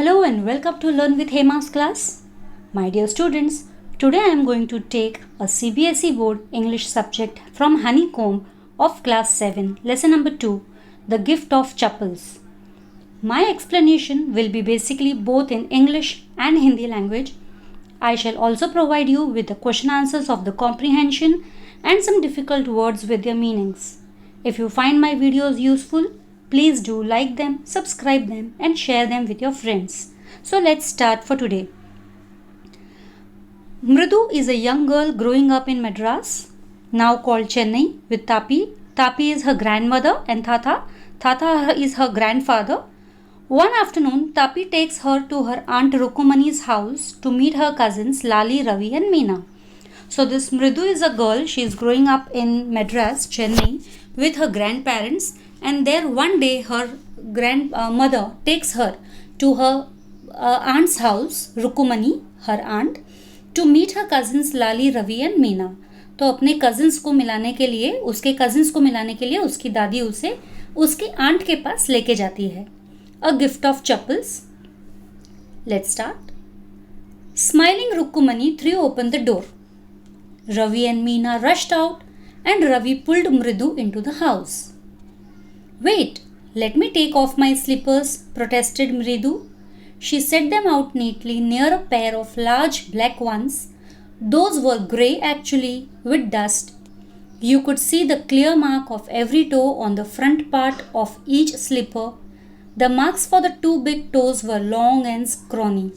Hello and welcome to Learn with Hema's class. My dear students, today I am going to take a CBSE board English subject from Honeycomb of class 7, lesson number 2, The Gift of Chappals. My explanation will be basically both in English and Hindi language. I shall also provide you with the question answers of the comprehension and some difficult words with their meanings. If you find my videos useful, please do like them, subscribe them and share them with your friends. So let's start for today. Mridu is a young girl growing up in Madras, now called Chennai, with Tapi. Tapi is her grandmother and Tata is her grandfather. One afternoon, Tapi takes her to her aunt Rukumani's house to meet her cousins Lali, Ravi and Meena. So this Mridu is a girl, she is growing up in Madras, Chennai with her grandparents, and there one day her grandmother takes her to her aunt's house, Rukumani, her aunt, to meet her cousins Lali, Ravi and Meena. तो अपने cousins को मिलाने के लिए उसकी दादी उसे उसकी आंट के पास लेके जाती है. A gift of chappals. Let's start. Smiling Rukumani threw open the door. Ravi and Meena rushed out and Ravi pulled Mridu into the house. Wait, let me take off my slippers, protested Mridu. She set them out neatly near a pair of large black ones. Those were grey actually, with dust. You could see the clear mark of every toe on the front part of each slipper. The marks for the two big toes were long and scrawny.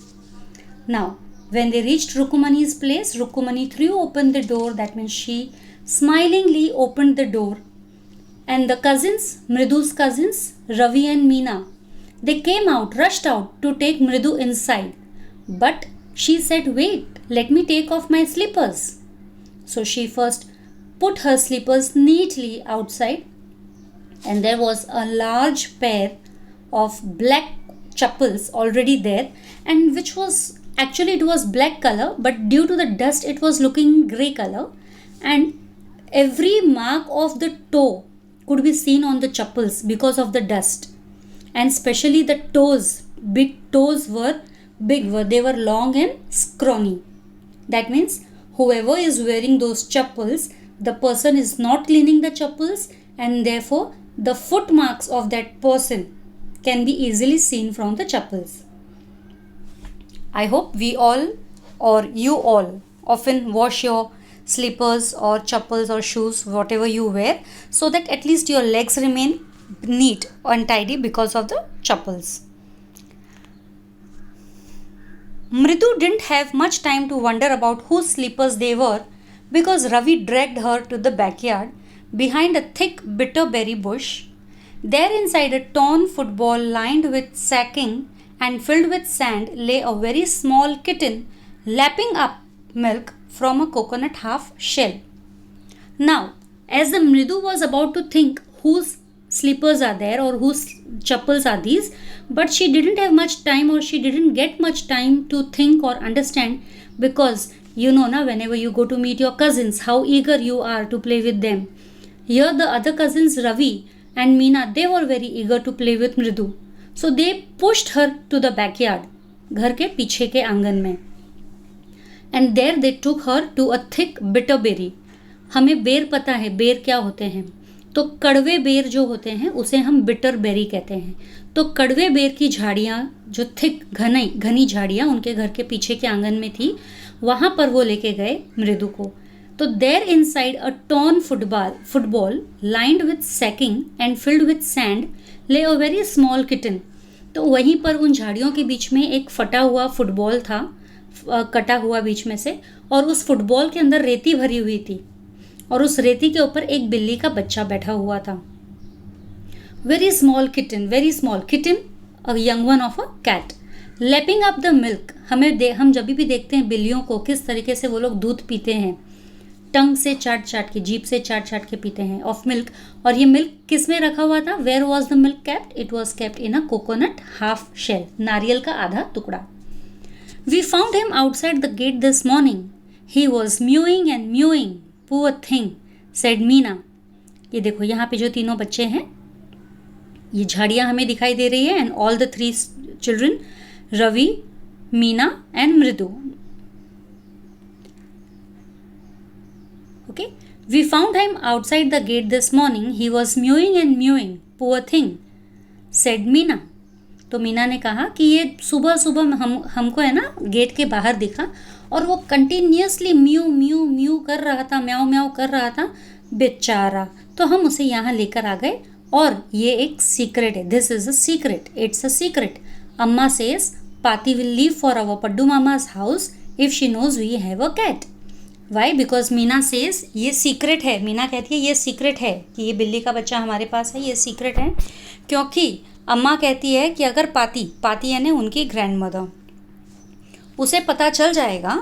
Now, when they reached Rukumani's place, Rukumani threw open the door. That means she smilingly opened the door. And the cousins, Mridu's cousins, Ravi and Meena, they came out, rushed out to take Mridu inside. But she said, wait, let me take off my slippers. So she first put her slippers neatly outside, and there was a large pair of black chappals already there, and which was actually it was black color, but due to the dust it was looking grey color, and every mark of the toe could be seen on the chappals because of the dust, and especially the toes, big toes were big, they were long and scrawny. That means whoever is wearing those chappals, the person is not cleaning the chappals, and therefore the foot marks of that person can be easily seen from the chappals. I hope we all or you all often wash your slippers or chappals or shoes, whatever you wear, so that at least your legs remain neat and tidy because of the chappals. Mridu didn't have much time to wonder about whose slippers they were, because Ravi dragged her to the backyard behind a thick bitterberry bush. There inside a torn football lined with sacking and filled with sand lay a very small kitten lapping up milk from a coconut half shell. Now, as the Mridu was about to think whose slippers are there or whose chappals are these, but she didn't have much time, or she didn't get much time to think or understand, because you know now, whenever you go to meet your cousins, how eager you are to play with them. Here the other cousins Ravi and Meena, they were very eager to play with Mridu. So they pushed her to the backyard, घर के पीछे के आंगन में. And there they took her to a thick bitter berry. हमें बेर पता है, बेर क्या होते हैं. तो कड़वे बेर जो होते हैं उसे हम बिटर बेरी कहते हैं. तो कड़वे बेर की झाड़ियाँ जो थिक घनी झाड़ियाँ उनके घर के पीछे के आंगन में थी, वहाँ पर वो लेके गए मृदु को. तो there inside a torn football lined with sacking and filled with sand lay a very small kitten. तो वहीं पर उन झाड़ियों के बीच में एक फटा हुआ फुटबॉल था, कटा हुआ बीच में से, और उस फुटबॉल के अंदर रेती भरी हुई थी, और उस रेती के ऊपर एक बिल्ली का बच्चा बैठा हुआ था. Very small kitten, a young one of a cat, lapping up the milk. हम जब भी देखते हैं बिल्लियों को किस तरीके से वो लोग दूध पीते हैं, टंग से चाट के, जीभ से चाट के पीते हैं, ऑफ मिल्क. और ये मिल्क किस में रखा हुआ था? Where was the milk kept? It was kept in a coconut half shell, नारियल का आधा टुकड़ा. We found him outside the gate this morning. He was mewing and mewing, poor thing, said Meena. ये देखो यहाँ पे जो तीनों बच्चे हैं, ये झाड़ियाँ हमें दिखाई दे रही है, and all the three children Ravi, Meena and Mridu. Okay, we found him outside the gate this morning. He was mewing and mewing. Poor thing, said Meena. तो मीना ने कहा कि ये सुबह सुबह हमको है ना गेट के बाहर दिखा और वो कंटिन्यूसली म्यू म्यू म्यू कर रहा था, म्याऊ म्याऊ कर रहा था, बेचारा। तो हम उसे यहाँ लेकर आ गए और ये एक सीक्रेट है। This is a secret, it's a secret. Amma says Paati will leave for our Paddu Mama's house if she knows we have a cat. Why? Because Meena says ये सीक्रेट है। मीना कहती है ये सीक्रेट है कि ये बिल्ली का बच्चा हमारे पास है, ये सीक्रेट है। क्योंकि अम्मा कहती है कि अगर पाती यानी उनकी ग्रैंड मदर, उसे पता चल जाएगा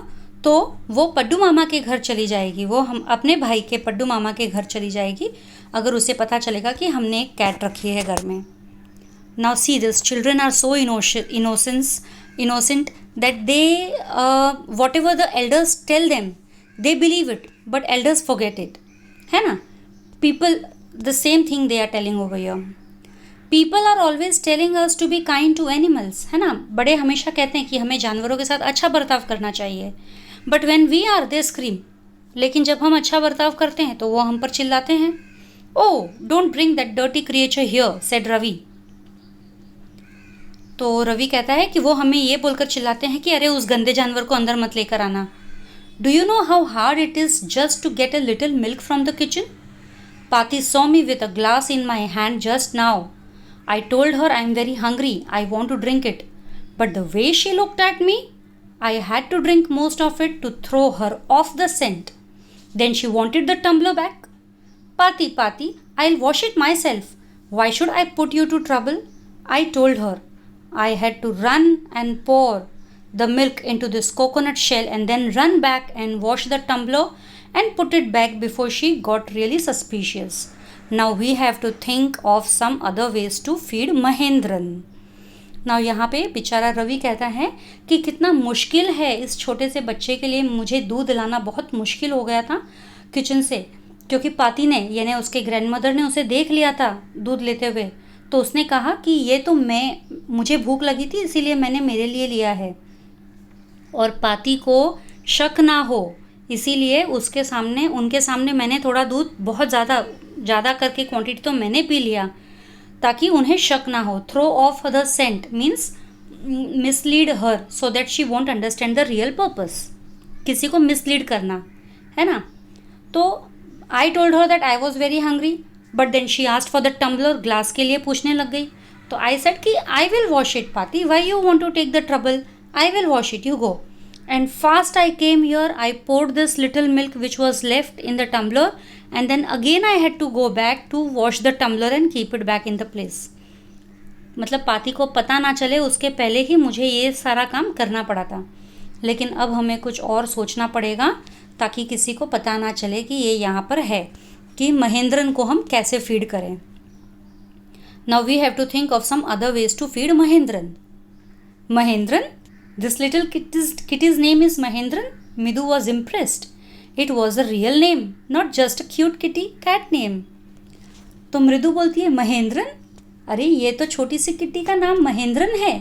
तो वो पड्डू मामा के घर चली जाएगी, वो हम अपने भाई के पड्डू मामा के घर चली जाएगी अगर उसे पता चलेगा कि हमने एक कैट रखी है घर में। Now see this, children are so innocent that they whatever the elders tell them they believe it, but elders forget it, है ना। People, the same thing they are telling over here. People are always telling us to be kind to animals, है ना। बड़े हमेशा कहते हैं कि हमें जानवरों के साथ अच्छा बर्ताव करना चाहिए, but when we are they scream, लेकिन जब हम अच्छा बर्ताव करते हैं तो वो हम पर चिल्लाते हैं। Oh, don't bring that dirty creature here, said Ravi. तो रवि कहता है कि वो हमें ये बोलकर चिल्लाते हैं कि अरे उस गंदे जानवर को अंदर मत लेकर आना। Do you know how hard it is just to get a little milk from the kitchen? Pati saw me with a glass in my hand just now. I told her I'm very hungry, I want to drink it. But the way she looked at me, I had to drink most of it to throw her off the scent. Then she wanted the tumbler back. Pati, I'll wash it myself. Why should I put you to trouble? I told her. I had to run and pour the milk into this coconut shell and then run back and wash the tumbler and put it back before she got really suspicious. Now we have to think of some other ways to feed Mahendran. Now यहाँ पे बेचारा रवि कहता है कि कितना मुश्किल है इस छोटे से बच्चे के लिए, मुझे दूध लाना बहुत मुश्किल हो गया था किचन से, क्योंकि पाती ने यानी उसके ग्रैंडमदर ने उसे देख लिया था दूध लेते हुए। तो उसने कहा कि ये तो मुझे भूख लगी थी इसीलिए मैंने मेरे लिए लिया है, और पाती को शक ना हो इसीलिए उनके सामने मैंने थोड़ा दूध बहुत ज़्यादा करके क्वांटिटी तो मैंने पी लिया ताकि उन्हें शक ना हो। Throw off the scent means mislead her so that she won't understand the real purpose, किसी को मिसलीड करना, है ना। तो I told her that I was very hungry, but then she asked for the tumbler, glass के लिए पूछने लग गई। तो आई सेड कि I will wash it Paati, why you want to take the trouble, I will wash it, you go. And fast I came here, I poured this little milk which was left in the tumbler, and then again I had to go back to wash the tumbler and keep it back in the place. मतलब पाती को पता ना चले उसके पहले ही मुझे ये सारा काम करना पड़ा था, लेकिन अब हमें कुछ और सोचना पड़ेगा ताकि किसी को पता ना चले कि ये यहाँ पर है, कि महेंद्रन को हम कैसे फीड करें। Now we have to think of some other ways to feed Mahendran. Mahendran? This little kitty's name is Mahendran? Midhu was impressed. It was a real name, not just a cute kitty cat name. तो मृदु बोलती है महेंद्रन, अरे ये तो छोटी सी kitty का नाम महेंद्रन है।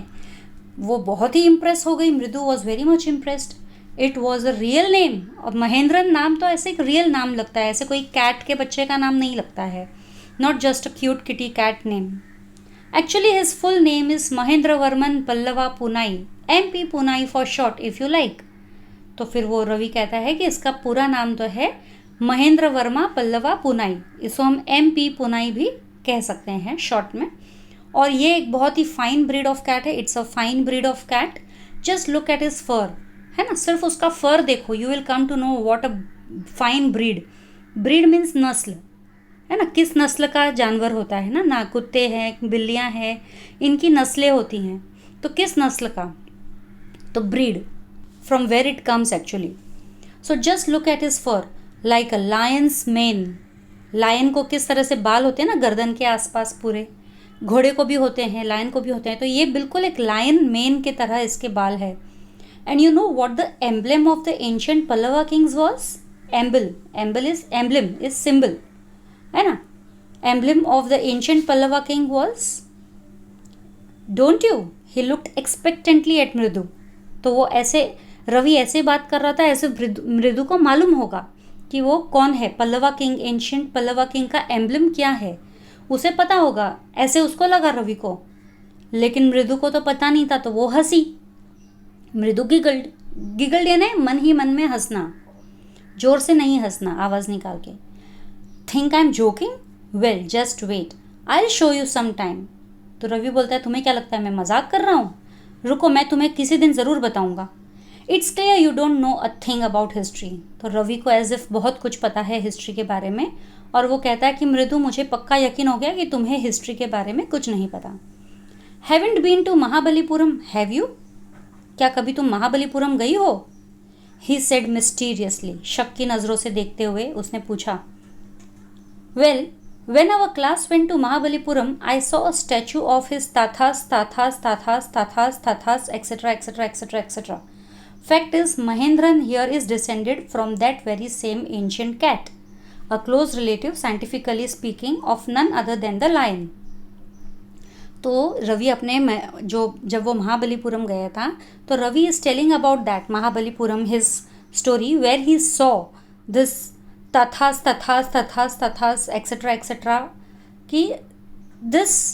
वो बहुत ही इम्प्रेस हो गई, मृदु was very much impressed. It was a real name, और महेंद्रन नाम तो ऐसे एक रियल नाम लगता है, ऐसे कोई कैट के बच्चे का नाम नहीं लगता है, not just a cute kitty cat name. Actually, his full name is Mahendra Varman Pallava Punai, MP Punai for short if you like. तो फिर वो रवि कहता है कि इसका पूरा नाम तो है महेंद्र वर्मा पल्लवा पुनाई, इसको हम MP पुनाई भी कह सकते हैं शॉर्ट में। और ये एक बहुत ही फाइन ब्रीड ऑफ कैट है, it's a fine breed of cat. Just look at his fur, है ना, सिर्फ उसका फर देखो, you will come to know what a fine breed. Breed means नस्ल, है ना, किस नस्ल का जानवर होता है ना कुत्ते हैं, बिल्लियां हैं, इनकी नस्लें होती हैं, तो किस नस्ल का, तो breed, from where it comes actually. So just look at his fur like a lion's mane. Lion को किस तरह से बाल होते हैं ना गर्दन के आसपास पूरे, घोड़े को भी होते हैं, लायन को भी होते हैं, तो ये बिल्कुल एक लायन मेन की तरह इसके बाल है। And you know what the emblem of the ancient Pallava kings was? Emblem is symbol, है ना। Emblem of the ancient Pallava king was don't you? He looked expectantly at Mridu. तो वो ऐसे, रवि ऐसे बात कर रहा था ऐसे मृदु को मालूम होगा कि वो कौन है, Pallava king, ancient Pallava king का एम्बलम क्या है, उसे पता होगा, ऐसे उसको लगा रवि को. लेकिन मृदु को तो पता नहीं था, तो वो हंसी. मृदु गिगल्ड. गिगल्ड यानी मन ही मन में हंसना, जोर से नहीं हंसना, आवाज निकाल के. Think I am joking? Well just wait, I will show you some time. तो रवि बोलता है तुम्हें क्या लगता है मैं मजाक कर रहा हूँ? रुको, मैं तुम्हें किसी दिन ज़रूर बताऊंगा. It's clear you don't know a thing about history. तो रवि को एज इफ बहुत कुछ पता है हिस्ट्री के बारे में, और वो कहता है कि मृदु मुझे पक्का यकीन हो गया कि तुम्हें हिस्ट्री के बारे में कुछ नहीं पता. Haven't been to Mahabalipuram, have you? क्या कभी तुम महाबलीपुरम गई हो? ही सेड मिस्टीरियसली, शक की नज़रों से देखते हुए उसने पूछा. Well, when our class went to Mahabalipuram, I saw a statue of his tathas, etc., etc., etc., etc. Fact is, Mahendran here is descended from that very same ancient cat, a close relative, scientifically speaking, of none other than the lion. तो रवि अपने जब वो महाबलीपुरम गया था, तो Ravi is telling about that Mahabalipuram, his story where he saw this तथास तथास तथास तथास एक्सेट्रा एक्सेट्रा, कि this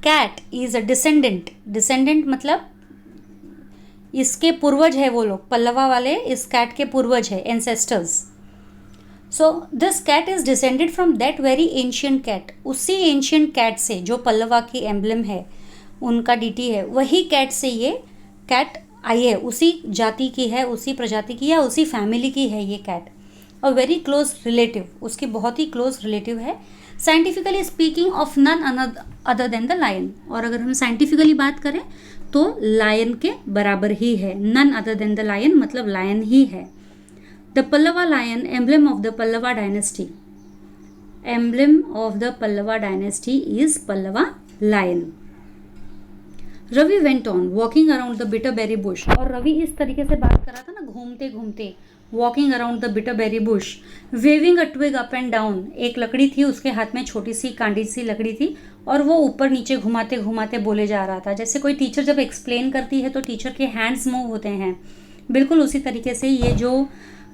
cat is a descendant. Descendant मतलब इसके पूर्वज है वो लोग, पल्लवा वाले इस कैट के पूर्वज है, ancestors. So this cat is descended from that very ancient cat. उसी एंशियंट कैट से जो पल्लवा की एम्बलम है, उनका डीटी है, वही कैट से ये कैट आई है, उसी जाति की है, उसी प्रजाति की या उसी फैमिली की है ये cat. A very close relative, उसकी बहुत ही क्लोज रिलेटिव है. Scientifically speaking of none other than the lion. और अगर हम साइंटिफिकली बात करें तो लायन के बराबर ही है. None other than the lion मतलब लायन ही है. The Pallava lion, emblem of the Pallava dynasty. Emblem of the Pallava dynasty is Pallava lion. Ravi went on walking around the bitterberry bush. और रवि इस तरीके से बात कर रहा था ना, घूमते घूमते, walking around the bitterberry bush, waving a twig up and down. एक लकड़ी थी उसके हाथ में, छोटी सी कांडी सी लकड़ी थी, और वो ऊपर नीचे घुमाते घुमाते बोले जा रहा था. जैसे कोई टीचर जब एक्सप्लेन करती है तो टीचर के हैंड्स मूव होते हैं, बिल्कुल उसी तरीके से ये जो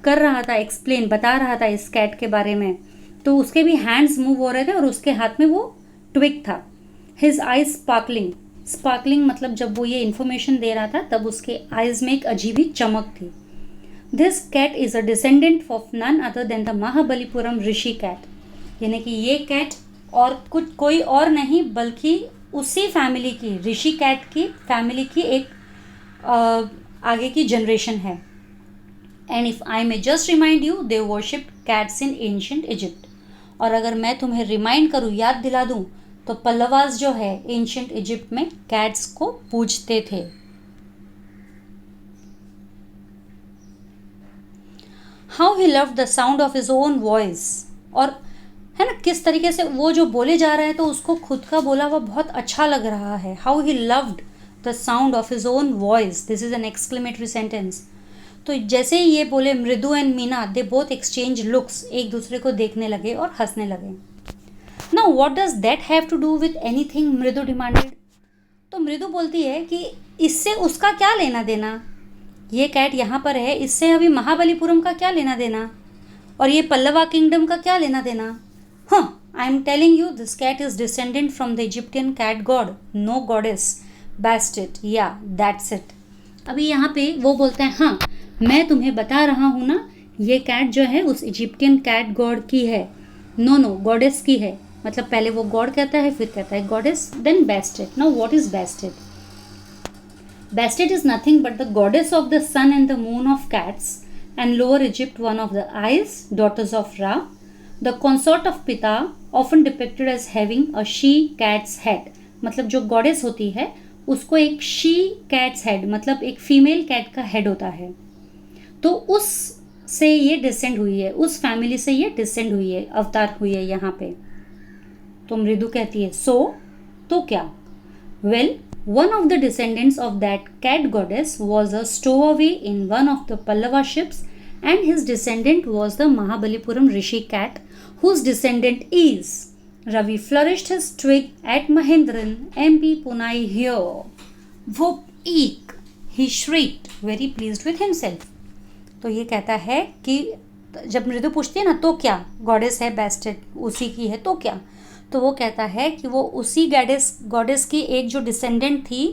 कर रहा था, एक्सप्लेन बता रहा था इस कैट के बारे में, तो उसके भी हैंड्स मूव हो रहे थे और उसके हाथ में वो ट्विग था. His eyes sparkling. स्पार्कलिंग मतलब जब वो ये इन्फॉर्मेशन दे रहा था तब उसके आईज में एक अजीब ही चमक थी. This cat is a descendant of none other than the Mahabalipuram Rishi cat. यानी कि ये कैट और कुछ कोई और नहीं बल्कि उसी फैमिली की, ऋषि कैट की फैमिली की एक आगे की जनरेशन है. And if I may just remind you, they worshipped cats in ancient Egypt. और अगर मैं तुम्हें रिमाइंड करूँ, याद दिला दूँ, तो पल्लवास जो है एंशिएंट इजिप्ट में कैट्स को पूजते थे. How he loved the sound of his own voice. और है ना, किस तरीके से वो जो बोले जा रहे हैं तो उसको खुद का बोला हुआ बहुत अच्छा लग रहा है. How he loved the sound of his own voice. This is an exclamatory sentence. तो जैसे ही ये बोले, Mridu and Meena they both exchange looks, एक दूसरे को देखने लगे और हंसने लगे. Now what does that have to do with anything, Mridu demanded. तो मृदु बोलती है कि इससे उसका क्या लेना देना, ये कैट यहाँ पर है, इससे अभी महाबलीपुरम का क्या लेना देना, और ये पल्लवा किंगडम का क्या लेना देना. हाँ, I am telling you, this cat is descendant from the Egyptian cat god, no goddess, Bastet, या दैट्स इट. अभी यहाँ पे वो बोलते हैं, हाँ मैं तुम्हें बता रहा हूँ ना, ये कैट जो है उस इजिप्टियन कैट गॉड की है, नो गॉडेस की है. मतलब पहले वो गॉड कहता है, फिर कहता है goddess, then Bastet. Now what is Bastet? Bastet is nothing but the goddess of the sun and the moon of cats, and Lower Egypt one of the Is, daughters of Ra, the consort of Pita, often depicted as having a she cat's head. मतलब जो goddess होती है उसको एक she cat's head, मतलब एक female cat का head होता है. तो उस से ये डिसेंड हुई है, उस फैमिली से ये डिसेंड हुई है, अवतार हुई है यहाँ पे. तो मृदु कहती है, सो तो क्या? Well, one of the descendants of that cat goddess was a stowaway in one of the Pallava ships, and his descendant was the Mahabalipuram Rishi cat, whose descendant is. Ravi flourished his twig at Mahendran. MP Punai here. Whoop eek. He shrieked, very pleased with himself. तो ये कहता है कि जब मृदु पूछती है ना तो क्या, गॉडेस है बेस्टेड, उसी की है तो क्या, तो वो कहता है कि वो उसी गॉडेस की एक जो डिसेंडेंट थी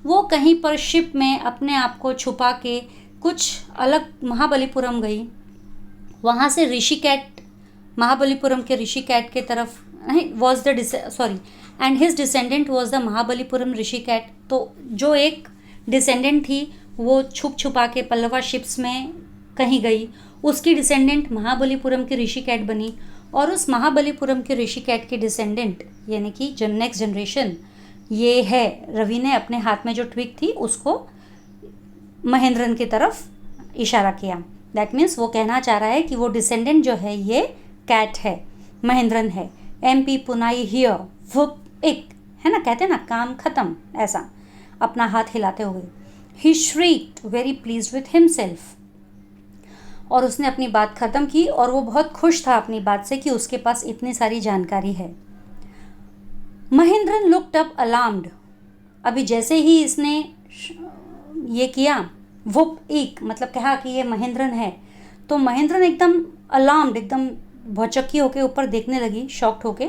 वो कहीं पर शिप में अपने आप को छुपा के कुछ अलग महाबलीपुरम गई, वहाँ से ऋषिकेट, महाबलीपुरम के ऋषिकेट के तरफ was the sorry and his descendant was the Mahabalipuram ऋषिकेट। तो जो एक डिसेंडेंट थी वो छुप छुपा के पल्लवा शिप्स में कहीं गई, उसकी डिसेंडेंट महाबलीपुरम की ऋषिकेट बनी, और उस महाबलीपुरम के ऋषिकेट की डिसेंडेंट यानी कि जो नेक्स्ट जनरेशन ये है, रवि ने अपने हाथ में जो ट्विग थी उसको महेंद्रन की तरफ इशारा किया। दैट मीन्स वो कहना चाह रहा है कि वो डिसेंडेंट जो है ये कैट है, महेंद्रन है। MP पुनाई हियर वुप इक, है ना, कहते हैं ना काम खत्म, ऐसा अपना हाथ हिलाते हुए। ही श्रीक्ड वेरी प्लीज्ड विथ हिमसेल्फ, और उसने अपनी बात ख़त्म की और वो बहुत खुश था अपनी बात से कि उसके पास इतनी सारी जानकारी है। महेंद्रन लुक्ड अप अलार्म्ड, अभी जैसे ही इसने ये किया वुप एक मतलब कहा कि ये महेंद्रन है, तो महेंद्रन एकदम अलार्म्ड, एकदम भौचक्की होके ऊपर देखने लगी, शॉक्ड होके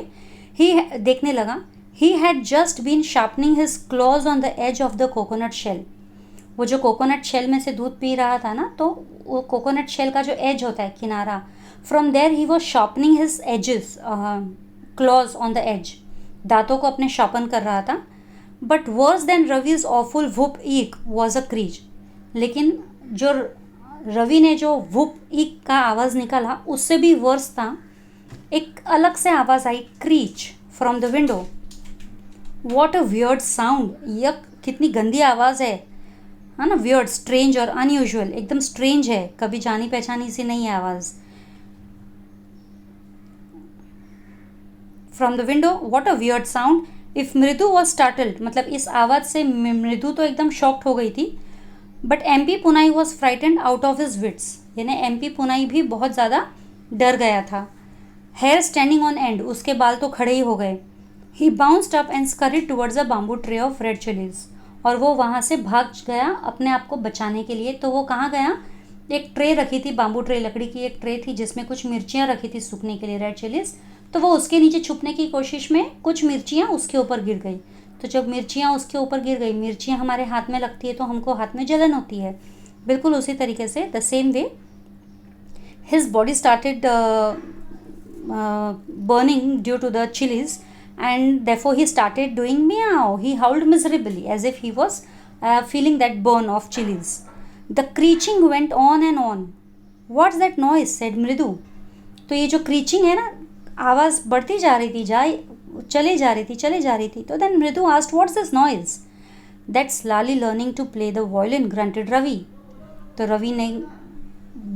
ही देखने लगा। He had just been sharpening his claws on the edge of the coconut shell. वो जो कोकोनट शेल में से दूध पी रहा था ना, तो वो कोकोनट शेल का जो एज होता है, किनारा, from there he was sharpening his edges, claws on the edge, दांतों को अपने शार्पन कर रहा था। But worse than Ravi's awful whoop eek was a crease, लेकिन जो रवि ने जो वुप ईक का आवाज़ निकाला उससे भी वर्स था, एक अलग से आवाज़ आई, screech from the window. What a weird sound, yuck कितनी गंदी आवाज़ है ना, वियर्ड, स्ट्रेंज और अनयूजुअल, एकदम स्ट्रेंज है, कभी जानी पहचानी सी नहीं है आवाज़। From the window what a weird sound, if Mridu was startled, मतलब इस आवाज़ से मृदु तो एकदम शॉक्ड हो गई थी। But MP Punai was frightened out of his wits, यानी MP पुनाई भी बहुत ज़्यादा डर गया था। हेयर स्टैंडिंग ऑन एंड, उसके बाल तो खड़े ही हो गए। He bounced up and scurried towards a bamboo tray of red chillies, और वो वहाँ से भाग गया अपने आप को बचाने के लिए। तो वो कहाँ गया, एक ट्रे रखी थी, बाम्बू ट्रे, लकड़ी की एक ट्रे थी जिसमें कुछ मिर्चियाँ रखी थी सूखने के लिए, रेड चिलीज, तो वो उसके नीचे छुपने की कोशिश में कुछ मिर्चियाँ उसके ऊपर गिर गई। तो जब मिर्चियाँ उसके ऊपर गिर गई, मिर्चियाँ हमारे हाथ में लगती है तो हमको हाथ में जलन होती है, बिल्कुल उसी तरीके से the same way his body started burning due to the chilies, and therefore he started doing meow. He howled miserably as if he was feeling that burn of chilies. The creaching went on and on. What's that noise? said Mridu. तो ये जो क्रीचिंग है ना, आवाज़ बढ़ती जा रही थी, चले जा रही थी। तो then Mridu asked, what's this noise? That's Lali learning to play the violin, grunted Ravi. तो रवि ने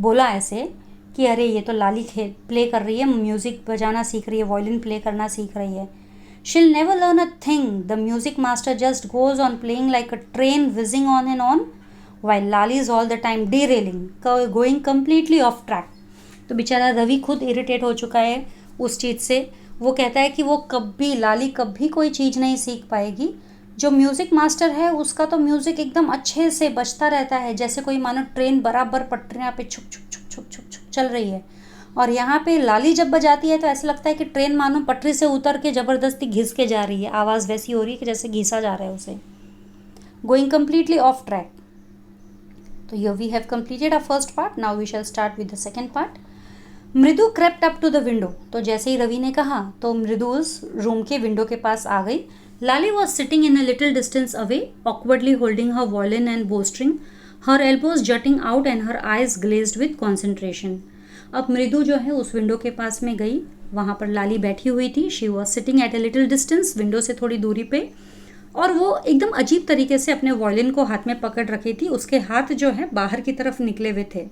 बोला ऐसे कि अरे ये तो लाली प्ले कर रही है, म्यूज़िक बजाना सीख रही है, वायलिन प्ले करना सीख रही है। She'll never learn a thing. The music master just goes on playing like a train whizzing on and on, while Lali is all the time derailing, going completely off track. तो बेचारा रवि खुद irritate हो चुका है उस चीज़ से। वो कहता है कि वो लाली कभी कोई चीज़ नहीं सीख पाएगी। जो म्यूज़िक मास्टर है उसका तो म्यूज़िक एकदम अच्छे से बजता रहता है, जैसे कोई मानो ट्रेन बराबर पटरियाँ पे छुक छुक छुक छुक छुक छुक चल रही है, और यहाँ पे लाली जब बजाती है तो ऐसा लगता है कि ट्रेन मानो पटरी से उतर के ज़बरदस्ती घिस के जा रही है, आवाज़ वैसी हो रही है कि जैसे घिसा जा रहा है उसे, गोइंग कम्प्लीटली ऑफ ट्रैक। तो here we have completed our first part. Now we shall start with the second part. मृदु crept up to the window. तो जैसे ही रवि ने कहा तो मृदु उस रूम के विंडो के पास आ गई। Lali was sitting in a little distance away, awkwardly holding her violin and bowstring, her elbows jutting out and her eyes glazed with concentration. अब मृदु जो है उस विंडो के पास में गई, वहाँ पर लाली बैठी हुई थी। She was sitting at a little distance, window से थोड़ी दूरी पे, और वो एकदम अजीब तरीके से अपने वायलिन को हाथ में पकड़ रखी थी। उसके हाथ जो है बाहर की तरफ निकले हुए थे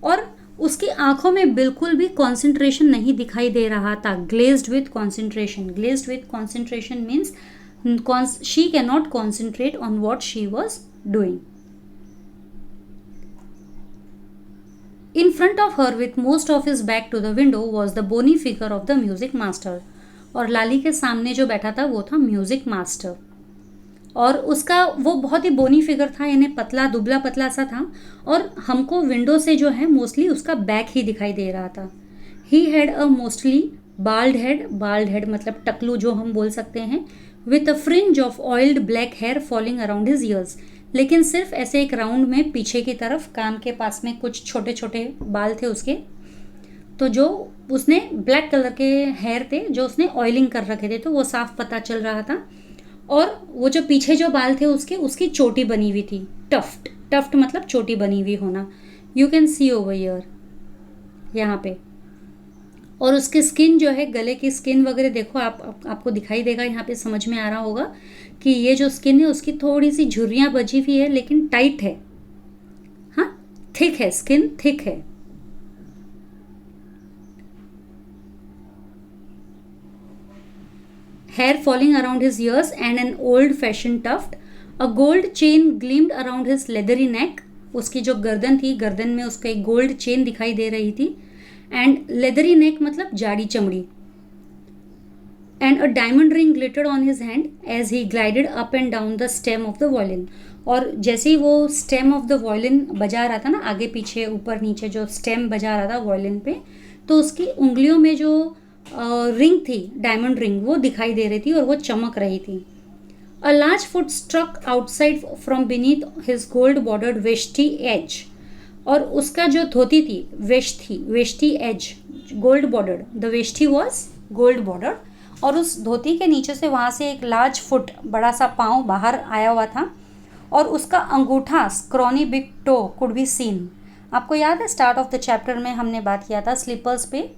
और उसकी आंखों में बिल्कुल भी कॉन्सेंट्रेशन नहीं दिखाई दे रहा था। Glazed with concentration, glazed with concentration means she can not concentrate on what she was doing. In front of her, with most of his back to the window, was the bony figure of the music master. और लाली के सामने जो बैठा था वो था music master. और उसका वो बहुत ही बोनी फिगर था, यानी पतला दुबला पतला सा था, और हमको विंडो से जो है मोस्टली उसका बैक ही दिखाई दे रहा था। He had a mostly bald head मतलब टकलू जो हम बोल सकते हैं, with a fringe of oiled black hair falling around his ears. लेकिन सिर्फ ऐसे एक राउंड में पीछे की तरफ कान के पास में कुछ छोटे छोटे बाल थे उसके, तो जो उसने ब्लैक कलर के हेयर थे जो उसने ऑयलिंग कर रखे थे, तो वो साफ पता चल रहा था। और वो जो पीछे जो बाल थे उसके, उसकी चोटी बनी हुई थी, टफ्ट। टफ्ट मतलब चोटी बनी हुई होना। You can see over here, यहाँ पे। और उसकी स्किन जो है, गले की स्किन वगैरह देखो, आपको दिखाई देगा, यहाँ पे समझ में आ रहा होगा कि ये जो स्किन है उसकी थोड़ी सी झुर्रियाँ बची हुई है, लेकिन टाइट है। हाँ, थिक है, स्किन थिक है। Hair falling around his ears and an old-fashioned tuft. A gold chain gleamed around his leathery neck. उसकी जो गर्दन थी, गर्दन में उसका एक गोल्ड चेन दिखाई दे रही थी। एंड लेदरी नेक मतलब जाड़ी चमड़ी। And a diamond ring glittered on his hand as he glided up and down the stem of the violin. और जैसे ही वो स्टेम ऑफ द वायलिन बजा रहा था ना, आगे पीछे ऊपर नीचे जो स्टेम बजा रहा था वायलिन पे, तो उसकी उंगलियों में जो रिंग थी, डायमंड रिंग, वो दिखाई दे रही थी और वो चमक रही थी। A large foot struck outside from beneath his gold bordered veshti edge. और उसका जो धोती थी, veshti edge gold bordered, the veshti was gold bordered. और उस धोती के नीचे से वहाँ से एक लार्ज फुट, बड़ा सा पाँव बाहर आया हुआ था, और उसका अंगूठा, scrawny big toe could be seen. आपको याद है स्टार्ट ऑफ द चैप्टर में हमने बात किया था स्लीपर्स पे,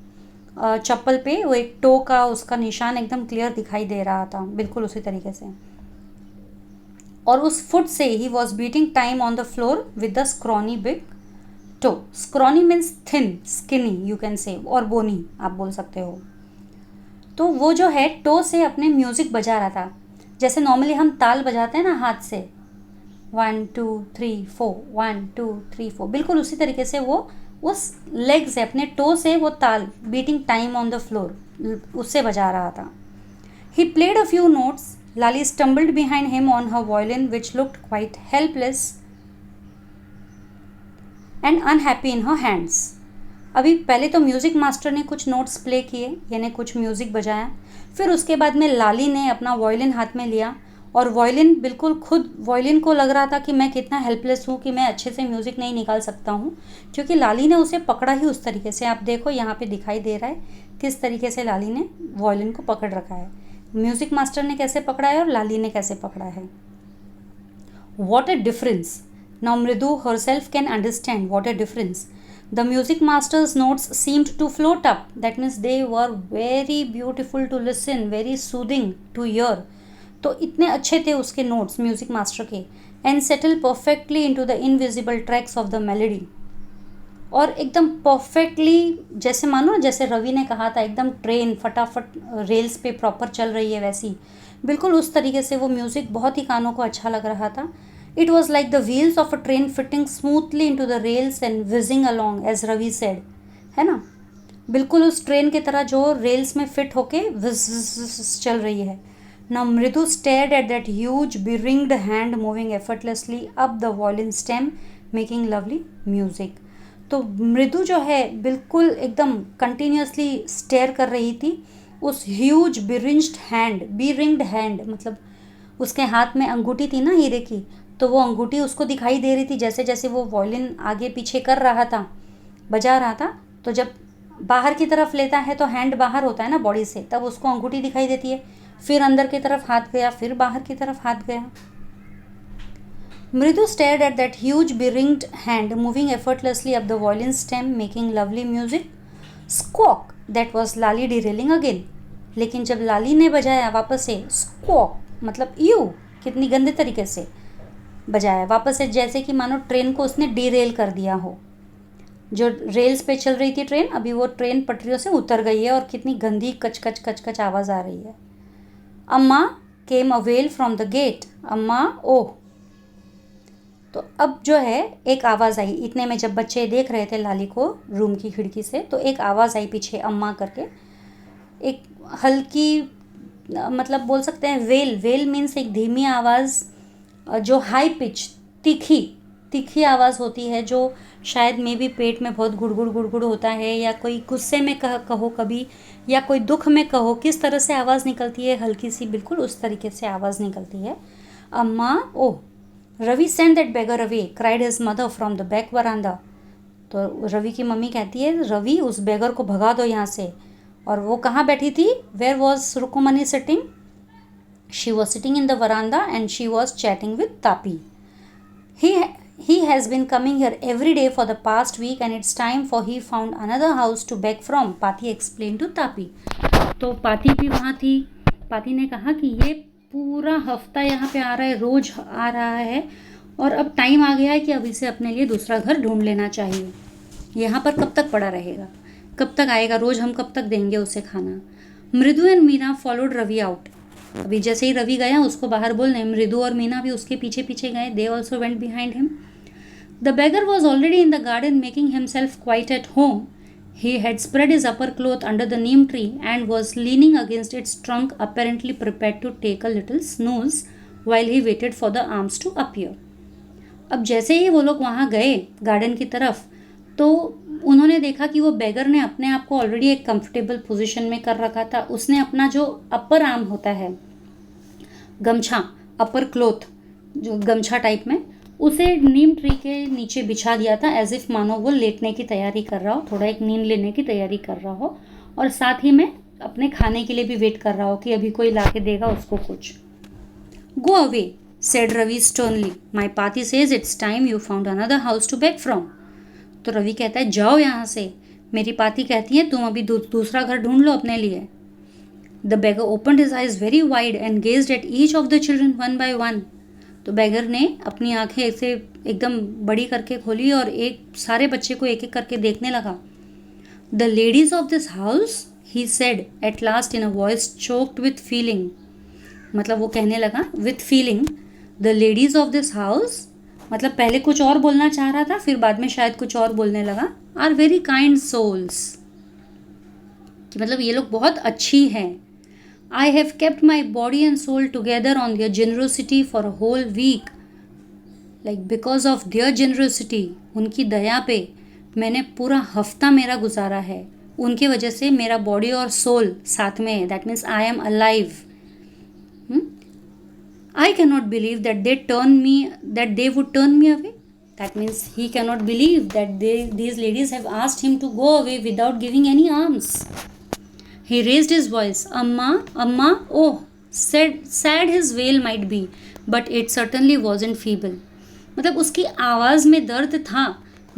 चप्पल पे वो एक टो का उसका निशान एकदम क्लियर दिखाई दे रहा था, बिल्कुल उसी तरीके से। और उस फुट से he was beating time on the floor with the scrawny big toe. Scrawny means thin, skinny you can say, और बोनी आप बोल सकते हो। तो वो जो है टो से अपने म्यूजिक बजा रहा था, जैसे नॉर्मली हम ताल बजाते हैं ना हाथ से, 1 2 3 4 1 2 3 4, बिल्कुल उसी तरीके से वो उस लेग से, अपने टो से वो ताल, beating time on the floor, उससे बजा रहा था। He played a few notes. Lali stumbled behind him on her violin which looked quite helpless and unhappy in her hands. अभी पहले तो म्यूज़िक मास्टर ने कुछ नोट्स प्ले किए, यानी कुछ म्यूज़िक बजाया। फिर उसके बाद में लाली ने अपना वायलिन हाथ में लिया, और वायलिन बिल्कुल खुद, वायलिन को लग रहा था कि मैं कितना हेल्पलेस हूँ, कि मैं अच्छे से म्यूज़िक नहीं निकाल सकता हूँ, क्योंकि लाली ने उसे पकड़ा ही उस तरीके से। आप देखो यहाँ पे दिखाई दे रहा है किस तरीके से लाली ने वायलिन को पकड़ रखा है। म्यूज़िक मास्टर ने कैसे पकड़ा है और लाली ने कैसे पकड़ा है। What a difference! नाउ मृदु herself can understand what a difference. The music master's notes seemed to float up. That means they were very beautiful to listen, very soothing to hear. तो इतने अच्छे थे उसके नोट्स म्यूज़िक मास्टर के, and settle perfectly into the invisible tracks of the melody. और एकदम perfectly, जैसे मानो जैसे रवि ने कहा था, एकदम ट्रेन फटाफट रेल्स पे प्रॉपर चल रही है, वैसी बिल्कुल उस तरीके से वो म्यूज़िक बहुत ही कानों को अच्छा लग रहा था। It was like the wheels of a train fitting smoothly into the rails and whizzing along, as Ravi said, है ना, बिल्कुल उस ट्रेन की तरह जो रेल्स में फिट होके विज चल रही है। Now Mridu stared at that huge beringed hand moving effortlessly up the violin stem, making lovely music. तो मृदु जो है बिल्कुल एकदम कंटिन्यूसली स्टेयर कर रही थी उस ह्यूज बीरिंग्ड हैंड मतलब उसके हाथ में अंगूठी थी ना हीरे की, तो वो अंगूठी उसको दिखाई दे रही थी जैसे जैसे वो वायलिन आगे पीछे कर रहा था, बजा रहा था। तो जब बाहर की तरफ लेता है तो हैंड बाहर होता है ना बॉडी से, तब उसको अंगूठी दिखाई देती है, फिर अंदर की तरफ हाथ गया, फिर बाहर की तरफ हाथ गया। मृदु stared at that huge beringed hand moving effortlessly up the violin stem, making lovely music. Squawk! That was Lali derailing again. लेकिन जब लाली ने बजाया वापस से, स्क्वॉक मतलब यू, कितनी गंदे तरीके से बजाया वापस से, जैसे कि मानो ट्रेन को उसने डीरेल कर दिया हो। जो रेल्स पे चल रही थी ट्रेन, अभी वो ट्रेन पटरियों से उतर गई है और कितनी गंदी कच कच आवाज़ आ रही है। Amma came a wail from the gate. Amma, oh. तो अब जो है एक आवाज़ आई, इतने में जब बच्चे देख रहे थे लाली को रूम की खिड़की से, तो एक आवाज़ आई पीछे, अम्मा करके। एक हल्की मतलब बोल सकते हैं वेल, वेल मीन्स एक धीमी आवाज़, जो हाई पिच, तीखी तीखी आवाज़ होती है, जो शायद मे भी पेट में बहुत गुड़गुड़ गुड़गुड़ होता है, या कोई गुस्से में कहो कभी, या कोई दुख में कहो, किस तरह से आवाज़ निकलती है, हल्की सी, बिल्कुल उस तरीके से आवाज़ निकलती है। Amma, oh, Ravi send that beggar away, cried his mother from the back veranda. तो रवि की मम्मी कहती है, रवि उस बेगर को भगा दो यहाँ से। और वो कहाँ बैठी थी? Where was Rukumani sitting? She was sitting in the veranda and she was chatting with Tapi. He has been coming here every day for the past week and it's time for he found another house to beg from, Pati explained to Tapi. तो पाती भी वहाँ थी। पाती ने कहा कि ये पूरा हफ्ता यहाँ पे आ रहा है, रोज आ रहा है, और अब टाइम आ गया है कि अब इसे अपने लिए दूसरा घर ढूंढ लेना चाहिए। यहाँ पर कब तक पड़ा रहेगा, कब तक आएगा, रोज हम कब तक देंगे उसे खाना। Mridu and Meena followed Ravi out. अभी जैसे ही रवि गया उसको बाहर बोलने, मृदु और मीना भी उसके पीछे पीछे गए। They also went behind him. The beggar was already in the garden making himself quite at home. He had spread his upper cloth under the neem tree and was leaning against its trunk, apparently prepared to take a little snooze while he waited for the arms to appear. अब जैसे ही वो लोग वहाँ गए garden की तरफ, तो उन्होंने देखा कि वो बेगर ने अपने आप को ऑलरेडी एक कंफर्टेबल पोजीशन में कर रखा था। उसने अपना जो अपर आर्म होता है, गमछा, अपर क्लोथ, जो गमछा टाइप में, उसे नीम ट्री के नीचे बिछा दिया था, एज इफ मानो वो लेटने की तैयारी कर रहा हो, थोड़ा एक नींद लेने की तैयारी कर रहा हो, और साथ ही में अपने खाने के लिए भी वेट कर रहा हो कि अभी कोई ला के देगा उसको कुछ। Go away, said Ravi sternly, my Paati says it's time you found another house to beg from. तो रवि कहता है, जाओ यहाँ से, मेरी पाती कहती है तुम अभी दूसरा घर ढूंढ लो अपने लिए। The beggar opened his eyes very wide and gazed at each of the children one by one. तो बेगर ने अपनी आंखें ऐसे एकदम बड़ी करके खोली और एक सारे बच्चे को एक एक करके देखने लगा। The ladies of this house, he said at last in a voice choked with feeling. मतलब वो कहने लगा with feeling, the ladies of this house, मतलब पहले कुछ और बोलना चाह रहा था, फिर बाद में शायद कुछ और बोलने लगा, आर वेरी काइंड सोल्स, कि मतलब ये लोग बहुत अच्छी हैं। I have kept my body and soul together on their generosity for a whole week. Like because of their generosity, उनकी दया पे मैंने पूरा हफ्ता मेरा गुजारा है। उनके वजह से मेरा बॉडी और सोल साथ में है। That means I am alive. I cannot believe that they would turn me away. That means he cannot believe that these ladies have asked him to go away without giving any alms. He raised his voice, Amma, Amma, oh, sad his wail might be, but it certainly wasn't feeble. मतलब उसकी आवाज़ में दर्द था,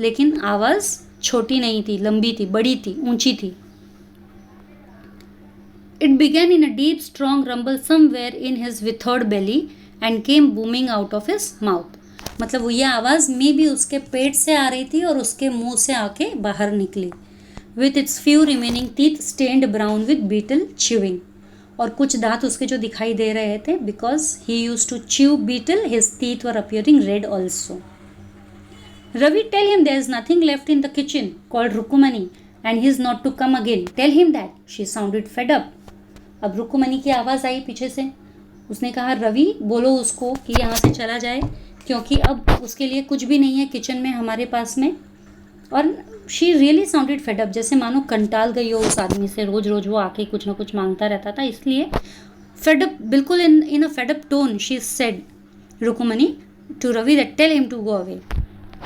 लेकिन आवाज़ छोटी नहीं थी, लंबी थी, बड़ी थी, ऊंची थी। It began in a deep, strong rumble somewhere in his withered belly and came booming out of his mouth. मतलब वो ये आवाज़ में भी उसके पेट से आ रही थी और उसके मुंह से आके बाहर निकली। With its few remaining teeth stained brown with beetle chewing. और कुछ दांत उसके जो दिखाई दे रहे थे, because he used to chew beetle, his teeth were appearing red also. Ravi, tell him there is nothing left in the kitchen, called Rukumani, and he is not to come again. Tell him that. She sounded fed up. अब रुकुमनी की आवाज़ आई पीछे से। उसने कहा, रवि बोलो उसको कि यहाँ से चला जाए, क्योंकि अब उसके लिए कुछ भी नहीं है किचन में हमारे पास में। और शी रियली साउंडेड फेडअप, जैसे मानो कंटाल गई हो उस आदमी से, रोज रोज वो आके कुछ ना कुछ मांगता रहता था, इसलिए फेडअप, बिल्कुल in a fed up tone she said Rukumani to Ravi that tell him to go away.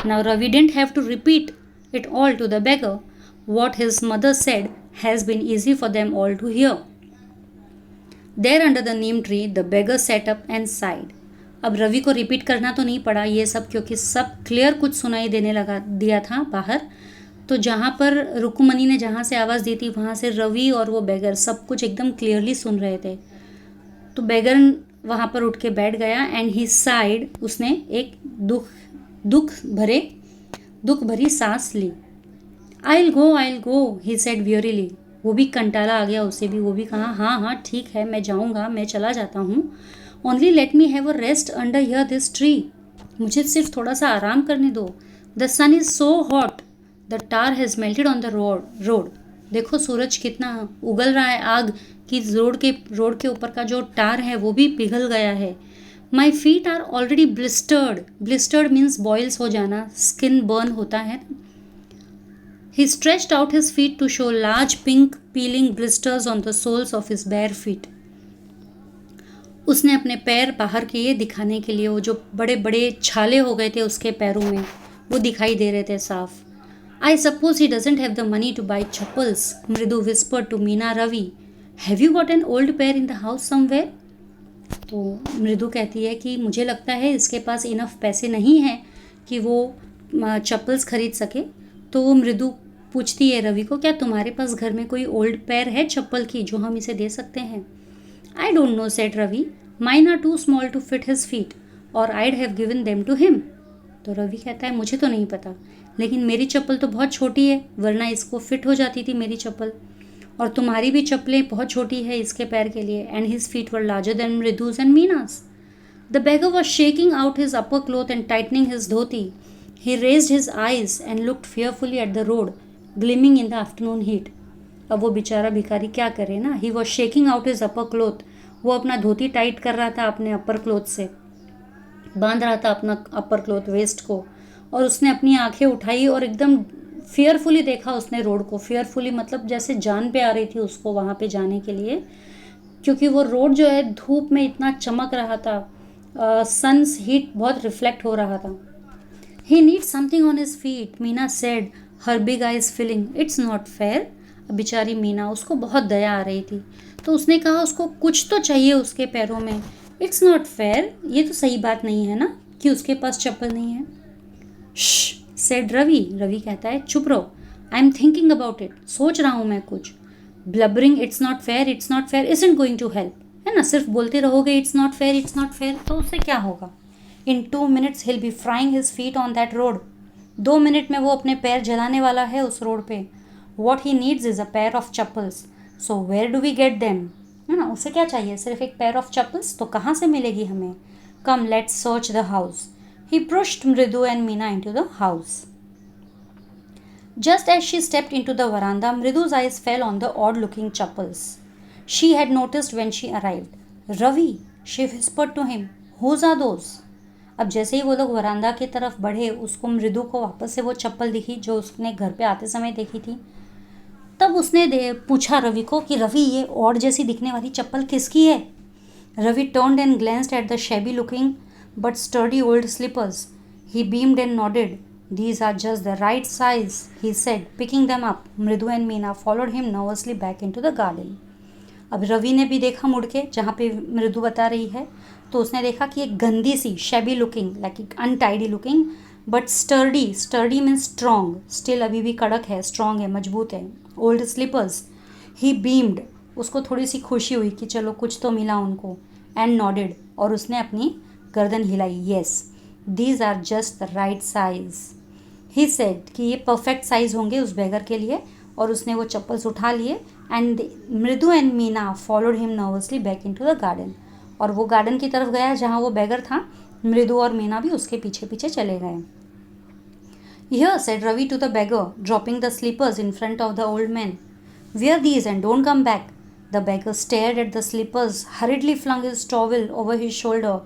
Now Ravi didn't have to repeat it all to the beggar. What his mother said has been easy for them all to hear. There under the neem tree the beggar sat up and sighed. अब रवि को repeat करना तो नहीं पड़ा ये सब, क्योंकि सब क्लियर कुछ सुनाई देने लगा दिया था बाहर। तो जहाँ पर रुकुमनी ने जहाँ से आवाज़ दी थी वहाँ से रवि और वो बेगर सब कुछ एकदम क्लियरली सुन रहे थे। तो बेगर वहाँ पर उठ के बैठ गया एंड ही साइड, उसने एक दुख भरी सांस ली। I'll go, he said wearily. वो भी कंटाला आ गया उसे भी, वो भी कहा हाँ ठीक है, मैं जाऊँगा, मैं चला जाता हूँ। Only let me have a rest under here this tree. मुझे सिर्फ थोड़ा सा आराम करने दो। The sun is so hot. The tar has melted on the road. देखो सूरज कितना उगल रहा है, आग की रोड के ऊपर का जो टार है वो भी पिघल गया है. My feet are already blistered. Blistered means boils हो जाना, स्किन बर्न होता है. He stretched out his feet to show large pink peeling blisters on the soles of his bare feet. उसने अपने पैर बाहर किए दिखाने के लिए, वो जो बड़े बड़े छाले हो गए थे उसके पैरों में वो दिखाई दे रहे थे साफ. I suppose he doesn't have the money to buy chappals, मृदु whispered to Meena Ravi. Have you got an old pair in the house somewhere? तो मृदु कहती है कि मुझे लगता है इसके पास इनफ पैसे नहीं हैं कि वो चप्पल्स खरीद सके. तो वो मृदु पूछती है रवि को, क्या तुम्हारे पास घर में कोई ओल्ड पैर है चप्पल की जो हम इसे दे सकते हैं? I don't know, said Ravi. Mine are too small to fit his feet और I'd have given them to him. तो रवि कहता है मुझे तो नहीं पता, लेकिन मेरी चप्पल तो बहुत छोटी है, वरना इसको फिट हो जाती थी मेरी चप्पल. और तुम्हारी भी चप्पलें बहुत छोटी है इसके पैर के लिए. And his feet were larger than Mridu's and Meena's. द beggar was shaking out his upper cloth and tightening his dhoti. He raised his eyes and looked fearfully at the road, gleaming in the afternoon heat. अब वो बेचारा भिखारी क्या करे ना. He was shaking out his upper cloth. वो अपना धोती tight कर रहा था अपने अपर क्लोथ से, बांध रहा था अपना अपर क्लोथ वेस्ट को. और उसने अपनी आंखें उठाई और एकदम फियरफुली देखा उसने रोड को. फियरफुली मतलब जैसे जान पे आ रही थी उसको वहाँ पे जाने के लिए, क्योंकि वो रोड जो है धूप में इतना चमक रहा था, सन्स हीट बहुत रिफ्लेक्ट हो रहा था. He needs something on his feet, Meena said, her big eyes filling. It's not fair. बेचारी मीना, उसको बहुत दया आ रही थी, तो उसने कहा उसको कुछ तो चाहिए उसके पैरों में. It's not fair. ये तो सही बात नहीं है ना कि उसके पास चप्पल नहीं है. Shh, said Ravi. रवि कहता है चुप रहो. I am thinking about it. सोच रहा हूँ मैं कुछ. Blubbering it's not fair isn't going to help. है ना, सिर्फ बोलते रहोगे it's not fair तो उससे क्या होगा. In 2 minutes he'll be frying his feet on that road. 2 minute में वो अपने पैर जलाने वाला है उस रोड पे. What he needs is a pair of chappals. So where do we get them? है ना, उसे क्या चाहिए, सिर्फ एक pair of chappals. तो कहाँ से मिलेगी हमें? Come let's search the house. He pushed Mridu and Meena into the house. Just as she stepped into the veranda, Mridu's eyes fell on the odd-looking chappals she had noticed when she arrived. Ravi, she whispered to him, whose are those? अब जैसे ही वो लोग वरांदा की तरफ बढ़े, उसको मृदु को वापस से वो चप्पल दिखी जो उसने घर पे आते समय देखी थी. तब उसने पूछा रवि को कि रवि, ये और जैसी दिखने वाली चप्पल किसकी है? Ravi turned and glanced at the shabby looking but sturdy old slippers. He beamed and nodded. These are just the right size, he said, picking them up. Mridu and Meena followed him nervously back into the garden. अब रवि ने भी देखा मुड़ के जहाँ पे मृदु बता रही है, तो उसने देखा कि एक गंदी सी shabby looking, like untidy looking but sturdy means strong, still अभी भी कड़क है, स्ट्रॉन्ग है, मजबूत है, ओल्ड स्लीपर्स. ही बीम्ड, उसको थोड़ी सी खुशी हुई कि चलो कुछ तो मिला उनको. एंड नॉडेड, और उसने अपनी गर्दन हिलाई. Yes, these are just the right size, he said, कि ये परफेक्ट साइज़ होंगे उस बेगर के लिए. और उसने वो चप्पल्स उठा लिए. एंड मृदु and Meena followed him nervously back into the garden. और वो गार्डन की तरफ गया जहाँ वो बेगर था. मृदु और मीना भी उसके पीछे पीछे चले गए. Here, said Ravi to the beggar, dropping the slippers in front of the old man. Wear these and don't come back. The beggar stared at the slippers, hurriedly flung his towel over his shoulder,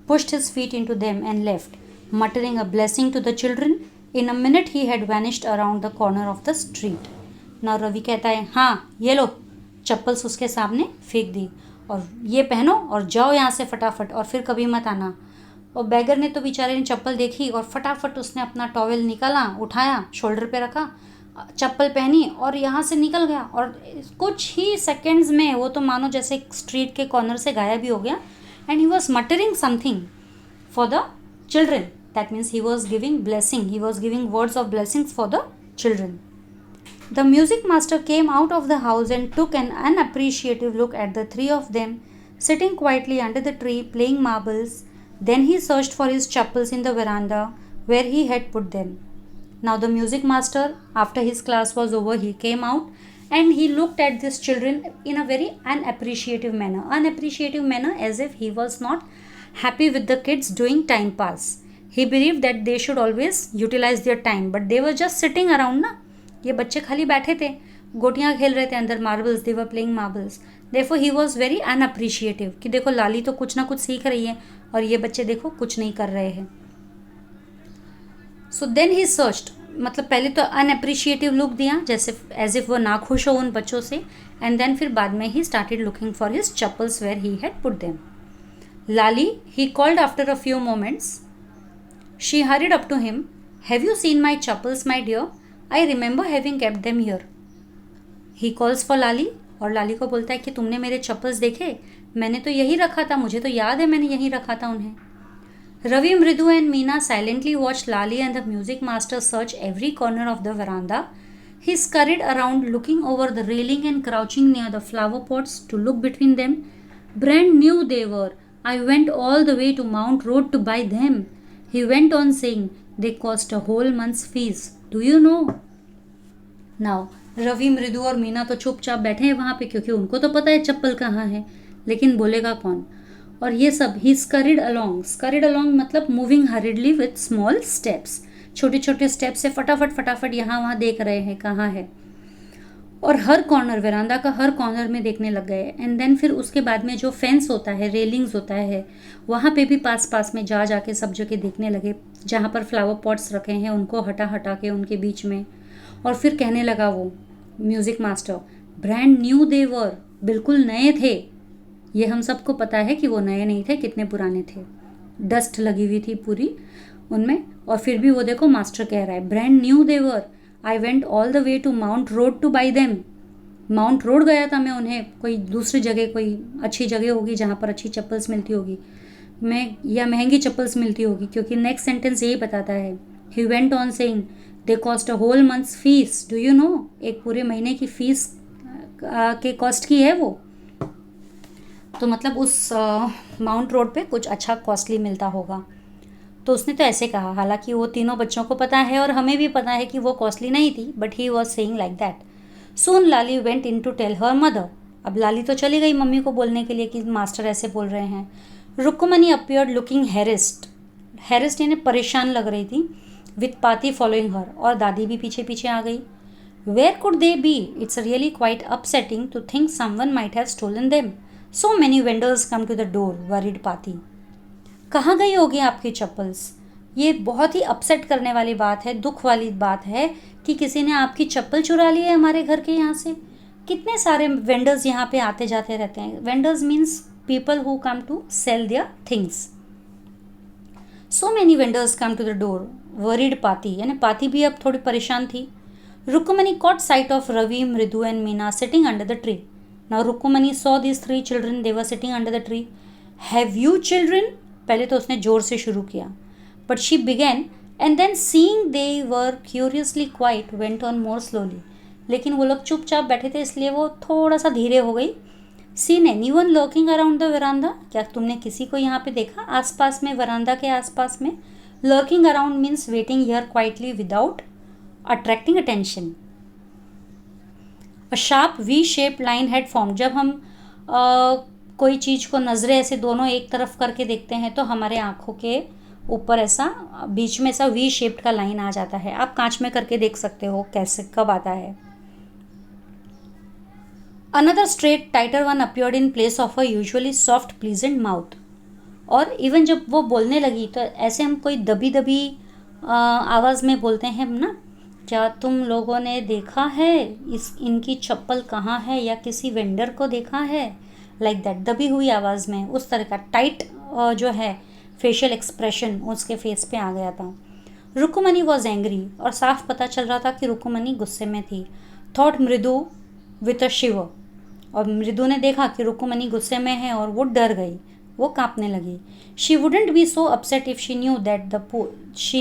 pushed his feet into them and left, muttering a blessing to the children. In a minute he had vanished around the corner of the street. Now Ravi कहता है, हाँ ये लो, चप्पल्स उसके सामने फेंक दी, और ये पहनो और जाओ यहाँ से फटाफट, और फिर कभी मत आना. और बैगर ने तो बेचारे ने चप्पल देखी और फटाफट उसने अपना टॉवेल निकाला, उठाया, शोल्डर पे रखा, चप्पल पहनी और यहाँ से निकल गया. और कुछ ही सेकंड्स में वो तो मानो जैसे स्ट्रीट के कॉर्नर से गायब ही हो गया. And he was muttering something for the children. That means he was giving blessing, he was giving words of blessings for the children. The music master came out of the house and took an unappreciative look at the three of them sitting quietly under the tree playing marbles. Then he searched for his chappals in the veranda where he had put them. Now the music master, after his class was over, he came out and he looked at these children in a very unappreciative manner. Unappreciative manner, as if he was not happy with the kids doing time pass. He believed that they should always utilize their time, but they were just sitting around ना. ये बच्चे खाली बैठे थे, गोटियां खेल रहे थे अंदर, marbles, they were playing marbles. Therefore he was very unappreciative कि देखो लाली तो कुछ ना कुछ सीख रही है और ये बच्चे देखो कुछ नहीं कर रहे हैं। सो देन ही सर्च्ड, मतलब पहले तो अनअप्रिशिएटिव लुक दिया, जैसे एज इफ वो ना खुश हो उन बच्चों से, एंड देन फिर बाद में ही started looking for his chappals where he had put them. Lali, he called after a few moments. She hurried up to him. Have you seen my chappals my dear? I remember having kept them here. He calls for Lali, और लाली को बोलता है कि तुमने मेरे चप्पल्स देखे? मैंने तो यही रखा था, मुझे तो याद है मैंने यहीं रखा था उन्हें। Ravi, Mridu and Meena silently watched Lali and the music master search every corner of the veranda. He scurried around, looking over the railing and crouching near the flower pots to look between them. Brand new they were. I went all the way to Mount Road to buy them. He went on saying, they cost a whole month's fees. Do you know? Now, Ravi, मृदु और मीना तो चुपचाप बैठे हैं वहाँ पे, क्योंकि उनको तो पता है चप्पल कहाँ है, लेकिन बोलेगा कौन। और ये सब ही स्करिड अलोंग मतलब मूविंग हरिडली विथ स्मॉल स्टेप्स, छोटे छोटे स्टेप से फटाफट यहाँ वहाँ देख रहे हैं कहाँ है, और हर कॉर्नर, वेरांडा का हर कॉर्नर में देखने लग गए। एंड देन फिर उसके बाद में जो फेंस होता है, रेलिंग्स होता है, वहाँ पे भी पास में जाके सब जगह देखने लगे, जहाँ पर फ्लावर पॉट्स रखे हैं उनको हटा के उनके बीच में। और फिर कहने लगा वो music master, brand new they वर, बिल्कुल नए थे। ये हम सबको पता है कि वो नए नहीं थे, कितने पुराने थे, डस्ट लगी हुई थी पूरी उनमें। और फिर भी वो देखो मास्टर कह रहा है brand new they were. I went all the way to Mount Road to buy them. Mount Road गया था मैं उन्हें, कोई दूसरी जगह, कोई अच्छी जगह होगी जहाँ पर अच्छी चप्पल्स मिलती होगी, या महंगी चप्पल्स मिलती होगी, क्योंकि नेक्स्ट सेंटेंस यही बताता है। He went on saying they cost a whole month's fees, do you know? एक पूरे महीने की फीस के कॉस्ट की है वो। तो मतलब उस माउंट रोड पे कुछ अच्छा कॉस्टली मिलता होगा। तो उसने तो ऐसे कहा, हालांकि वो तीनों बच्चों को पता है और हमें भी पता है कि वो कॉस्टली नहीं थी, but he was saying like that. Soon Lali went in to tell her mother. अब लाली तो चली गई मम्मी को बोलने के लिए कि मास्टर ऐसे बोल रहे हैं। रुक्मणी अपीयर्ड लुकिंग हैरेस्ड यानी परेशान लग रही थी, विथ पाती फॉलोइंग हर, और दादी भी पीछे पीछे आ गई। Where could they be? It's really quite upsetting to think someone might have stolen them. So many vendors come to the door, worried Paati. कहाँ गई होगी आपकी चप्पल्स? ये बहुत ही अपसेट करने वाली बात है, दुख वाली बात है कि किसी ने आपकी चप्पल चुरा ली है हमारे घर के यहाँ से। कितने सारे वेंडर्स यहाँ पे आते जाते रहते हैं। Vendors means people who come to sell their things. So many vendors come to the door, worried Paati, यानी पाती भी अब थोड़ी परेशान थी। Rukmini caught sight of Ravi, Mridu and Meena sitting under the tree. Now Rukumani saw these three children, they were sitting under the tree. Have you children? पहले तो उसने जोर से शुरू किया, but she began and then seeing they were curiously quiet went on more slowly. लेकिन वो लोग चुपचाप बैठे थे इसलिए वो थोड़ा सा धीरे हो गई। Seen anyone lurking around the veranda? क्या तुमने किसी को यहाँ पे देखा आसपास में, वरांदा के आसपास में? Lurking around means waiting here quietly without attracting attention. A sharp V-shaped line had formed. जब हम कोई चीज़ को नज़रें ऐसे दोनों एक तरफ करके देखते हैं तो हमारे आँखों के ऊपर ऐसा बीच में ऐसा V shaped का लाइन आ जाता है। आप कांच में करके देख सकते हो कैसे कब आता है। Another straight tighter one appeared in place of her usually soft pleasant mouth. और इवन जब वो बोलने लगी तो ऐसे हम कोई दबी आवाज़ में बोलते हैं ना, क्या तुम लोगों ने देखा है इनकी चप्पल कहाँ है, या किसी वेंडर को देखा है, लाइक दैट, दबी हुई आवाज़ में। उस तरह का टाइट जो है फेशियल एक्सप्रेशन उसके फेस पे आ गया था। रुक्मणी वॉज एंग्री, और साफ पता चल रहा था कि रुक्मणी गुस्से में थी। थॉट मृदु विथ अ शिवर, और मृदु ने देखा कि रुक्मणी गुस्से में है और वो डर गई, वो कांपने लगी। She wouldn't be so upset if she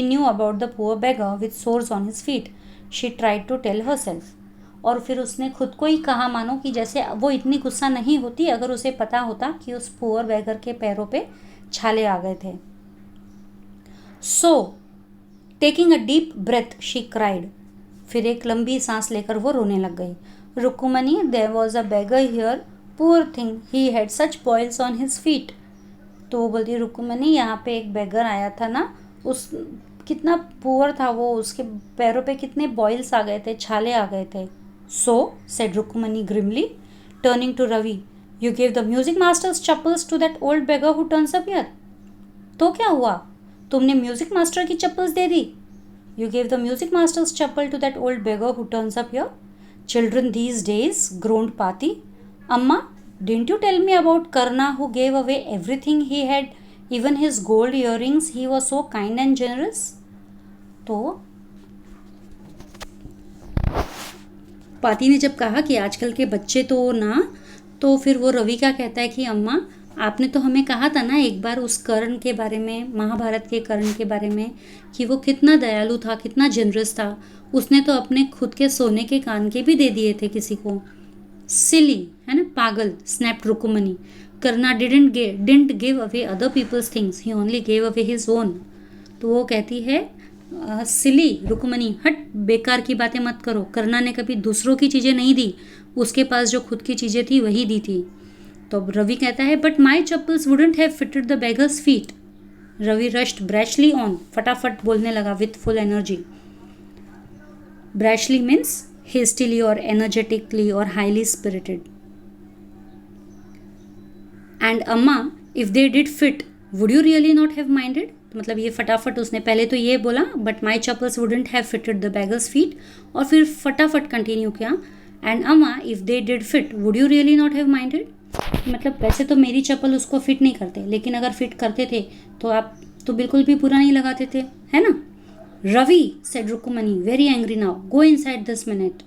knew about the poor beggar with sores on his feet, she tried to tell her self. और फिर उसने खुद को ही कहा मानो कि जैसे वो इतनी गुस्सा नहीं होती अगर उसे पता होता कि उस पुअर बेगर के पैरों पे छाले आ गए थे। So taking a deep breath she cried, फिर एक लंबी सांस लेकर वो रोने लग गई। Rukmini, there was a beggar here, poor thing, he had such boils on his feet. तो वो बोलती, रुक्मणी यहाँ पे एक बेगर आया था ना, उस कितना पुअर था वो, उसके पैरों पे कितने बॉयल्स आ गए थे, छाले आ गए थे। So, said Rukumani grimly, turning to Ravi, you gave the music master's chappals to that old beggar who turns up here. तो क्या हुआ? तुमने म्यूजिक मास्टर की चप्पल्स दे दी. You gave the music master's chappal to that old beggar who turns up here. Children these days, groaned Pati. Amma, didn't you tell me about Karna who gave away everything he had, even his gold earrings? He was so kind and generous. तो पाती ने जब कहा कि आजकल के बच्चे तो ना, तो फिर वो रवि क्या कहता है कि अम्मा, आपने तो हमें कहा था ना एक बार उस कर्ण के बारे में, महाभारत के कर्ण के बारे में, कि वो कितना दयालु था, कितना जनरस था. उसने तो अपने खुद के सोने के कान के भी दे दिए थे किसी को. सिली, है ना, पागल, snapped Rukmini. Karna didn't give away other people's things, he only gave away his own. तो वो कहती है सिली, रुकुमनी, हट, बेकार की बातें मत करो. कर्ना ने कभी दूसरों की चीज़ें नहीं दी, उसके पास जो खुद की चीज़ें थी वही दी थी. तो रवि कहता है but my chappals wouldn't have fitted the beggar's feet. Ravi rushed brashly on, फटाफट बोलने लगा with full energy. Brashly means hastily और एनर्जेटिकली और highly spirited. And Amma, if they did fit would you really not have minded. मतलब ये फटाफट उसने पहले तो ये बोला but my chappals wouldn't have fitted the beggar's feet, और फिर फटाफट कंटिन्यू किया and Amma if they did fit would you really not have minded. मतलब वैसे तो मेरी चप्पल उसको फिट नहीं करते, लेकिन अगर फिट करते थे तो आप तो बिल्कुल भी बुरा नहीं लगाते थे, है ना. Ravi, said Rukumani, very angry now, go inside this minute.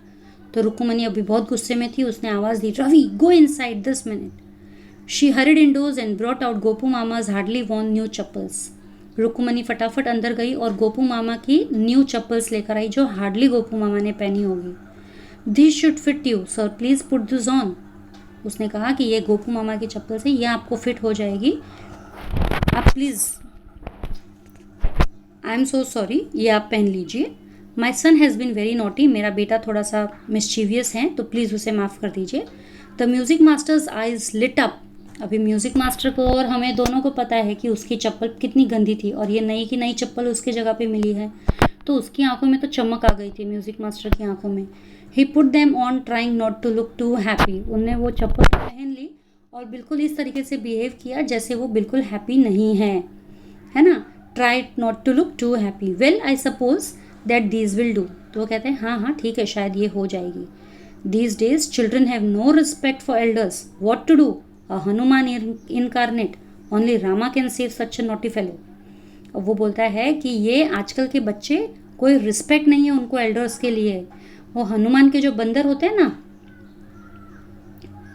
तो रुकुमनी अभी बहुत गुस्से में थी, उसने आवाज़ दी, Ravi go inside this minute. She hurried indoors and brought out Gopu Mama's hardly worn new chappals. Rukumani फटाफट अंदर गई और गोपू मामा की न्यू चप्पल्स लेकर आई जो हार्डली गोपू मामा ने पहनी होगी. This should fit you sir, please put this on. उसने कहा कि ये गोपू मामा की चप्पल से ये आपको फिट हो जाएगी, आप please, I am so sorry, ये आप पहन लीजिए. माई सन हैज़ बीन वेरी नॉटी, मेरा बेटा थोड़ा सा मिस्चीवियस है, तो प्लीज़ उसे माफ़ कर दीजिए. The music master's eyes lit up. अभी म्यूज़िक मास्टर को और हमें दोनों को पता है कि उसकी चप्पल कितनी गंदी थी और ये नई की नई चप्पल उसके जगह पे मिली है, तो उसकी आंखों में तो चमक आ गई थी, म्यूज़िक मास्टर की आंखों में. He put them on trying not to look too happy. उनने वो चप्पल पहन ली और बिल्कुल इस तरीके से बिहेव किया जैसे वो बिल्कुल हैप्पी नहीं है ना. Try not to look too happy. Well I suppose that these will do. तो वो कहते हैं हाँ हाँ ठीक है, शायद ये हो जाएगी. These days children have no respect for elders. What to do? A Hanuman incarnate, only Rama can save such a naughty fellow. अब वो बोलता है कि ये आजकल के बच्चे, कोई रिस्पेक्ट नहीं है उनको एल्डर्स के लिए. वो हनुमान के जो बंदर होते हैं ना,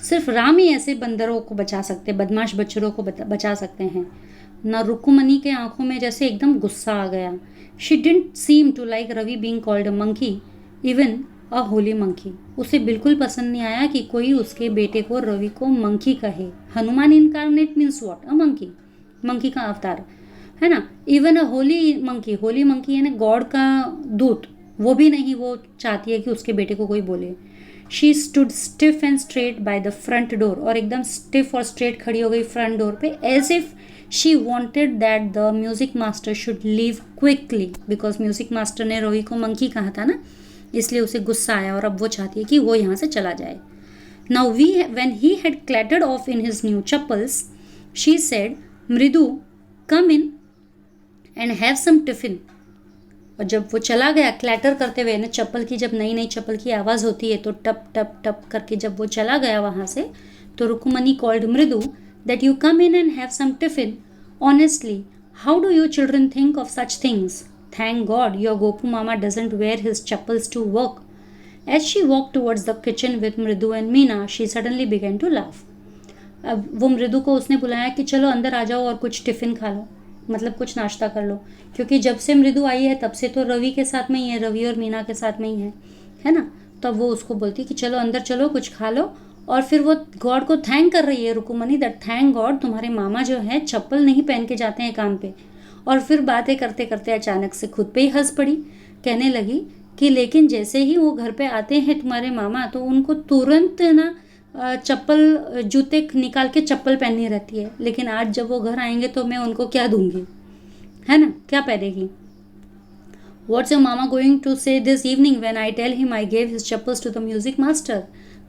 सिर्फ राम ही ऐसे बंदरों को बचा सकते, बदमाश बच्चों को बचा सकते हैं ना. रुकुमनी के आंखों में जैसे एकदम गुस्सा आ गया. She didn't seem to like Ravi being called a monkey, even a holy monkey. उसे बिल्कुल पसंद नहीं आया कि कोई उसके बेटे को, रवि को, मंकी कहे. Hanuman incarnate means what? A monkey, monkey का अवतार, है ना. Even a holy monkey, Holi monkey यानी गॉड का दूत, वो भी नहीं वो चाहती है कि उसके बेटे को कोई बोले. She stood stiff and straight by the front door. और एकदम स्टिफ और स्ट्रेट खड़ी हो गई फ्रंट डोर पे, as if she wanted that the music master should leave quickly. Because music master ने रवि को मंकी कहा था ना, इसलिए उसे गुस्सा आया और अब वो चाहती है कि वो यहाँ से चला जाए. Now when he had clattered off in his new chappals, she said, मृदु, come in and have some tiffin. और जब वो चला गया क्लैटर करते हुए ना, चप्पल की जब नई नई चप्पल की आवाज़ होती है तो टप टप टप करके जब वो चला गया वहाँ से, तो रुकुमनी कॉल्ड मृदु that you come in and have some tiffin. Honestly, how do you children think of such things? Thank God your Gopu Mama doesn't wear his chappals to work. As she walked towards the kitchen with Mridu and Meena, she suddenly began to laugh. अब वो मृदु को उसने बुलाया कि चलो अंदर आ जाओ और कुछ टिफ़िन खा लो, मतलब कुछ नाश्ता कर लो, क्योंकि जब से मृदु आई है तब से तो रवि के साथ में ही है, रवि और मीना के साथ में ही है ना. तब वो उसको बोलती कि चलो अंदर चलो, कुछ खा लो. और फिर वो गॉड को थैंक कर रही है रुकुमनी, दैट थैंक गॉड तुम्हारे मामा जो है चप्पल नहीं पहन के जाते हैं काम पे. और फिर बातें करते करते अचानक से खुद पे ही हंस पड़ी. कहने लगी कि लेकिन जैसे ही वो घर पे आते हैं तुम्हारे मामा, तो उनको तुरंत ना चप्पल, जूते निकाल के चप्पल पहननी रहती है, लेकिन आज जब वो घर आएंगे तो मैं उनको क्या दूंगी, है ना, क्या पहनेगी. What's your mama going to say this evening when I tell him I gave his chappals to the music master?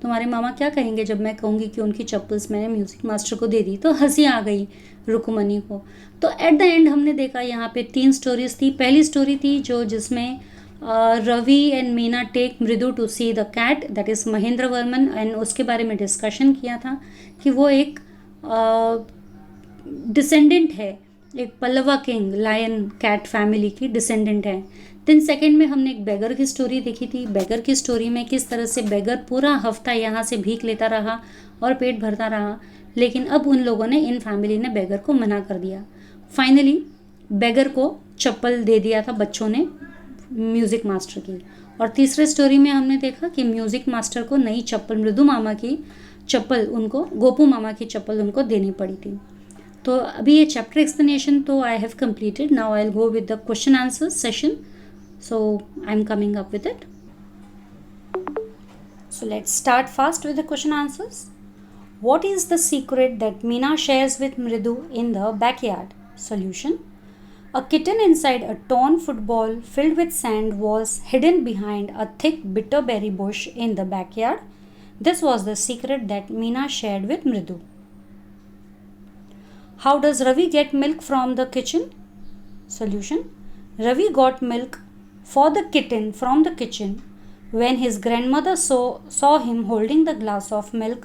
तुम्हारे मामा क्या कहेंगे जब मैं कहूँगी कि उनकी चप्पल्स मैंने म्यूज़िक मास्टर को दे दी? तो हंसी आ गई रुक्मणी को। तो एट द एंड हमने देखा यहाँ पे 3 स्टोरीज थी। पहली स्टोरी थी जिसमें Ravi and Meena take Mridu to see the cat, that is Mahendra Varman, and उसके बारे में डिस्कशन किया था कि वो एक डिसेंडेंट है, एक Pallava king lion cat family की डिसेंडेंट है। देन सेकेंड में हमने एक बेगर की स्टोरी देखी थी। बेगर की स्टोरी में किस तरह से बेगर पूरा हफ्ता यहाँ से भीख लेता रहा और पेट भरता रहा, लेकिन अब उन लोगों ने, इन फैमिली ने बेगर को मना कर दिया। फाइनली बेगर को चप्पल दे दिया था बच्चों ने म्यूज़िक मास्टर की। और तीसरे स्टोरी में हमने देखा कि म्यूज़िक मास्टर को नई चप्पल, मृदु मामा की चप्पल उनको, गोपू मामा की चप्पल उनको देनी पड़ी थी। तो अभी ये चैप्टर एक्सप्लेनेशन तो I have completed. Now I will go with the question answer session. So I'm coming up with it. So let's start fast with the question answers. What is the secret that Meena shares with Mridu in the backyard? Solution: a kitten inside a torn football filled with sand was hidden behind a thick bitterberry bush in the backyard. This was the secret that Meena shared with Mridu. How does Ravi get milk from the kitchen? Solution: Ravi got milk for the kitten from the kitchen. When his grandmother saw him holding the glass of milk,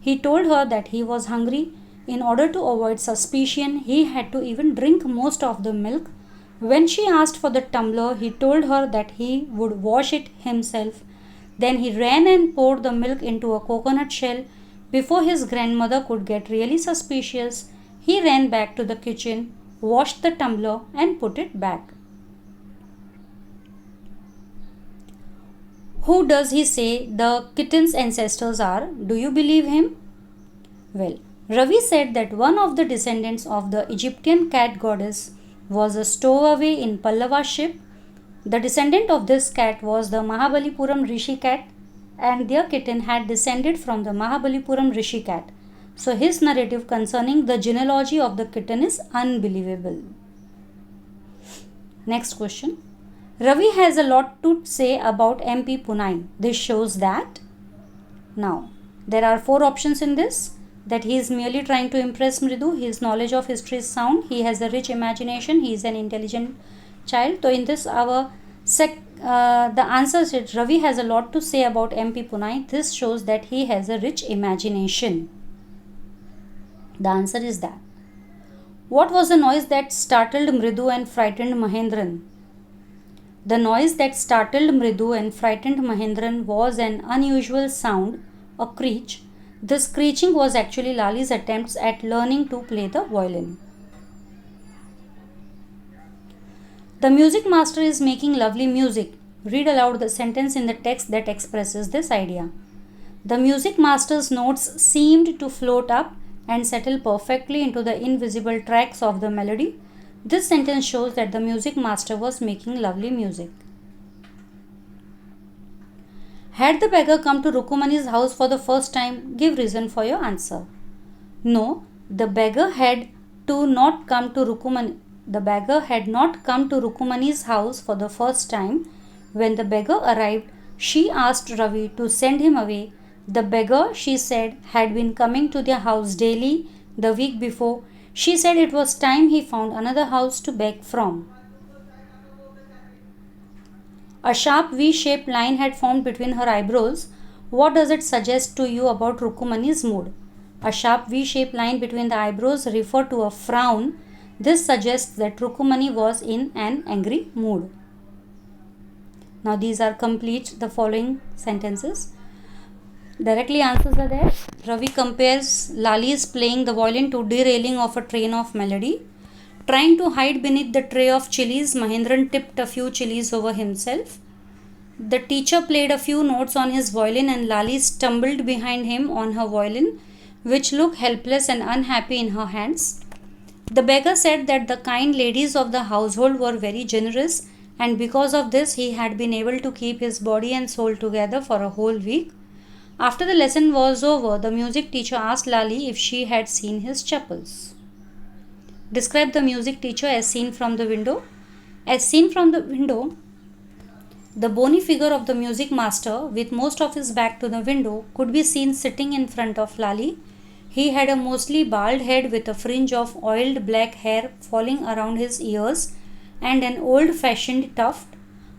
he told her that he was hungry. In order to avoid suspicion, he had to even drink most of the milk. When she asked for the tumbler, he told her that he would wash it himself. Then he ran and poured the milk into a coconut shell. Before his grandmother could get really suspicious, he ran back to the kitchen, washed the tumbler, and put it back. Who does he say the kitten's ancestors are? Do you believe him? Well, Ravi said that one of the descendants of the Egyptian cat goddess was a stowaway in Pallava ship. The descendant of this cat was the Mahabalipuram Rishi cat, and their kitten had descended from the Mahabalipuram Rishi cat. So his narrative concerning the genealogy of the kitten is unbelievable. Next question. Ravi has a lot to say about MP Punai. This shows that. Now, there are 4 options in this. That he is merely trying to impress Mridu. His knowledge of history is sound. He has a rich imagination. He is an intelligent child. So, in this, the answer is Ravi has a lot to say about MP Punai. This shows that he has a rich imagination. The answer is that. What was the noise that startled Mridu and frightened Mahendran? The noise that startled Mridu and frightened Mahendran was an unusual sound, a screech. This screeching was actually Lali's attempts at learning to play the violin. The music master is making lovely music. Read aloud the sentence in the text that expresses this idea. The music master's notes seemed to float up and settle perfectly into the invisible tracks of the melody. This sentence shows that the music master was making lovely music. Had the beggar come to Rukumani's house for the first time? Give reason for your answer. No, the beggar had not come to Rukumani's house for the first time. When the beggar arrived, she asked Ravi to send him away. The beggar, she said, had been coming to their house daily the week before. She said it was time he found another house to beg from. A sharp V-shaped line had formed between her eyebrows. What does it suggest to you about Rukumani's mood? A sharp V-shaped line between the eyebrows refer to a frown. This suggests that Rukumani was in an angry mood. Now these are complete, the following sentences. Directly answers are there. Ravi compares Lali's playing the violin to derailing of a train of melody. Trying to hide beneath the tray of chilies, Mahendran tipped a few chilies over himself. The teacher played a few notes on his violin and Lali stumbled behind him on her violin, which looked helpless and unhappy in her hands. The beggar said that the kind ladies of the household were very generous, and because of this he had been able to keep his body and soul together for a whole week. After the lesson was over, the music teacher asked Lali if she had seen his chappals. Describe the music teacher as seen from the window. As seen from the window, The bony figure of the music master, with most of his back to the window, could be seen sitting in front of Lali. He had a mostly bald head with a fringe of oiled black hair falling around his ears and an old fashioned tuft.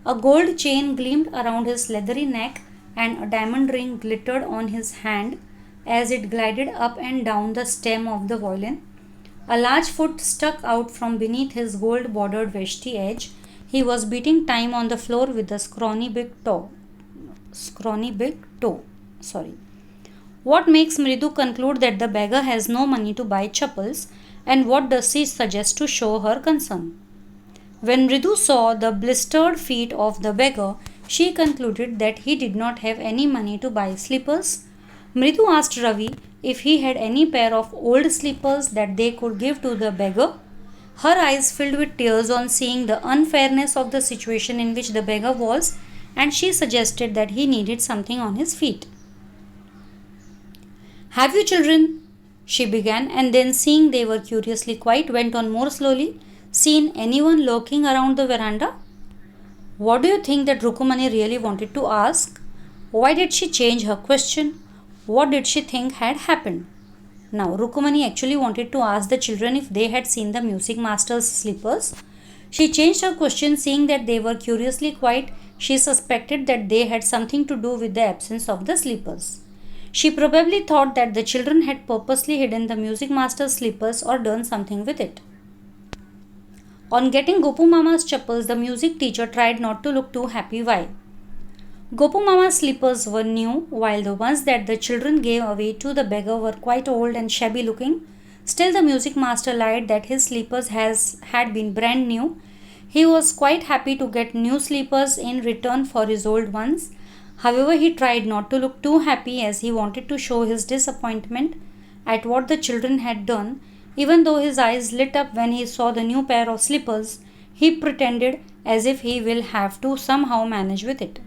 A gold chain gleamed around his leathery neck and a diamond ring glittered on his hand as it glided up and down the stem of the violin. A large foot stuck out from beneath his gold bordered vesti edge. He was beating time on the floor with a scrawny big toe. Sorry. What makes Mridu conclude that the beggar has no money to buy chappals, and what does she suggest to show her concern? When Mridu saw the blistered feet of the beggar, she concluded that he did not have any money to buy slippers. Mridu asked Ravi if he had any pair of old slippers that they could give to the beggar. Her eyes filled with tears on seeing the unfairness of the situation in which the beggar was, and she suggested that he needed something on his feet. "Have you children?" she began, and then, seeing they were curiously quiet, went on more slowly. "Seen anyone lurking around the veranda?" What do you think that Rukumani really wanted to ask? Why did she change her question? What did she think had happened? Now, Rukumani actually wanted to ask the children if they had seen the music master's slippers. She changed her question, seeing that they were curiously quiet. She suspected that they had something to do with the absence of the slippers. She probably thought that the children had purposely hidden the music master's slippers or done something with it. On getting Gopu Mama's chappals, the music teacher tried not to look too happy. Why? Gopu Mama's slippers were new, while the ones that the children gave away to the beggar were quite old and shabby looking. Still, the music master lied that his slippers had been brand new. He was quite happy to get new slippers in return for his old ones. However, he tried not to look too happy as he wanted to show his disappointment at what the children had done. Even though his eyes lit up when he saw the new pair of slippers, he pretended as if he will have to somehow manage with it.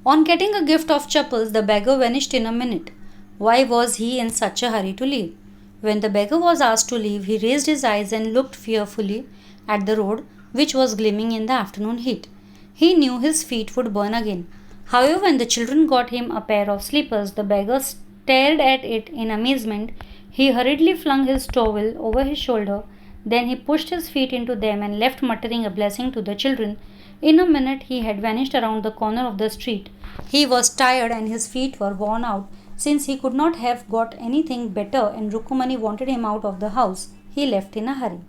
On getting a gift of chappals, the beggar vanished in a minute. Why was he in such a hurry to leave? When the beggar was asked to leave, he raised his eyes and looked fearfully at the road, which was gleaming in the afternoon heat. He knew his feet would burn again. However, when the children got him a pair of slippers, the beggar stared at it in amazement. He hurriedly flung his towel over his shoulder. Then he pushed his feet into them and left, muttering a blessing to the children. In a minute he had vanished around the corner of the street. He was tired and his feet were worn out. Since he could not have got anything better and Rukumani wanted him out of the house, he left in a hurry.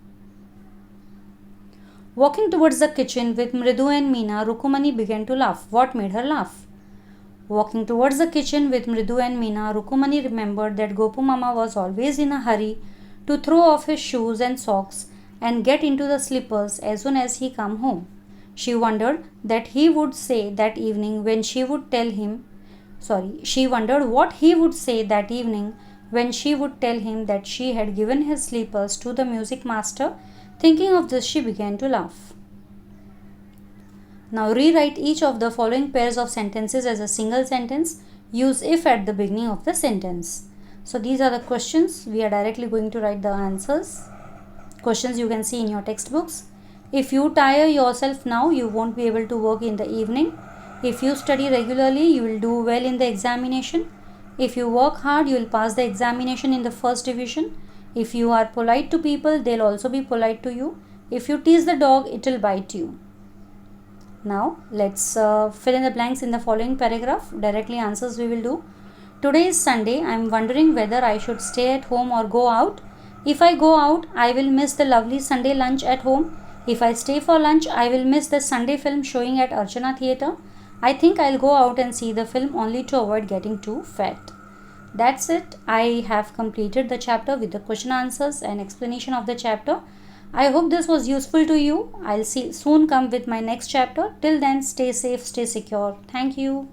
Walking towards the kitchen with Mridu and Meena, Rukumani began to laugh. What made her laugh? Walking towards the kitchen with Mridu and Meena, Rukumani remembered that Gopu Mama was always in a hurry to throw off his shoes and socks and get into the slippers as soon as he come home. She wondered that he would say that evening when she would tell him she wondered what he would say that evening when she would tell him that she had given his slippers to the music master. Thinking of this, she began to laugh. Now rewrite each of the following pairs of sentences as a single sentence. Use if at the beginning of the sentence. So these are the questions. We are directly going to write the answers. Questions you can see in your textbooks. If you tire yourself now, you won't be able to work in the evening. If you study regularly, you will do well in the examination. If you work hard, you will pass the examination in the first division. If you are polite to people, they'll also be polite to you. If you tease the dog, it will bite you. Now, let's fill in the blanks in the following paragraph. Directly answers we will do. Today is Sunday. I am wondering whether I should stay at home or go out. If I go out, I will miss the lovely Sunday lunch at home. If I stay for lunch, I will miss the Sunday film showing at Archana Theatre. I think I'll go out and see the film only to avoid getting too fat. That's it. I have completed the chapter with the question answers and explanation of the chapter. I hope this was useful to you. I'll soon come with my next chapter. Till then, stay safe, stay secure. Thank you.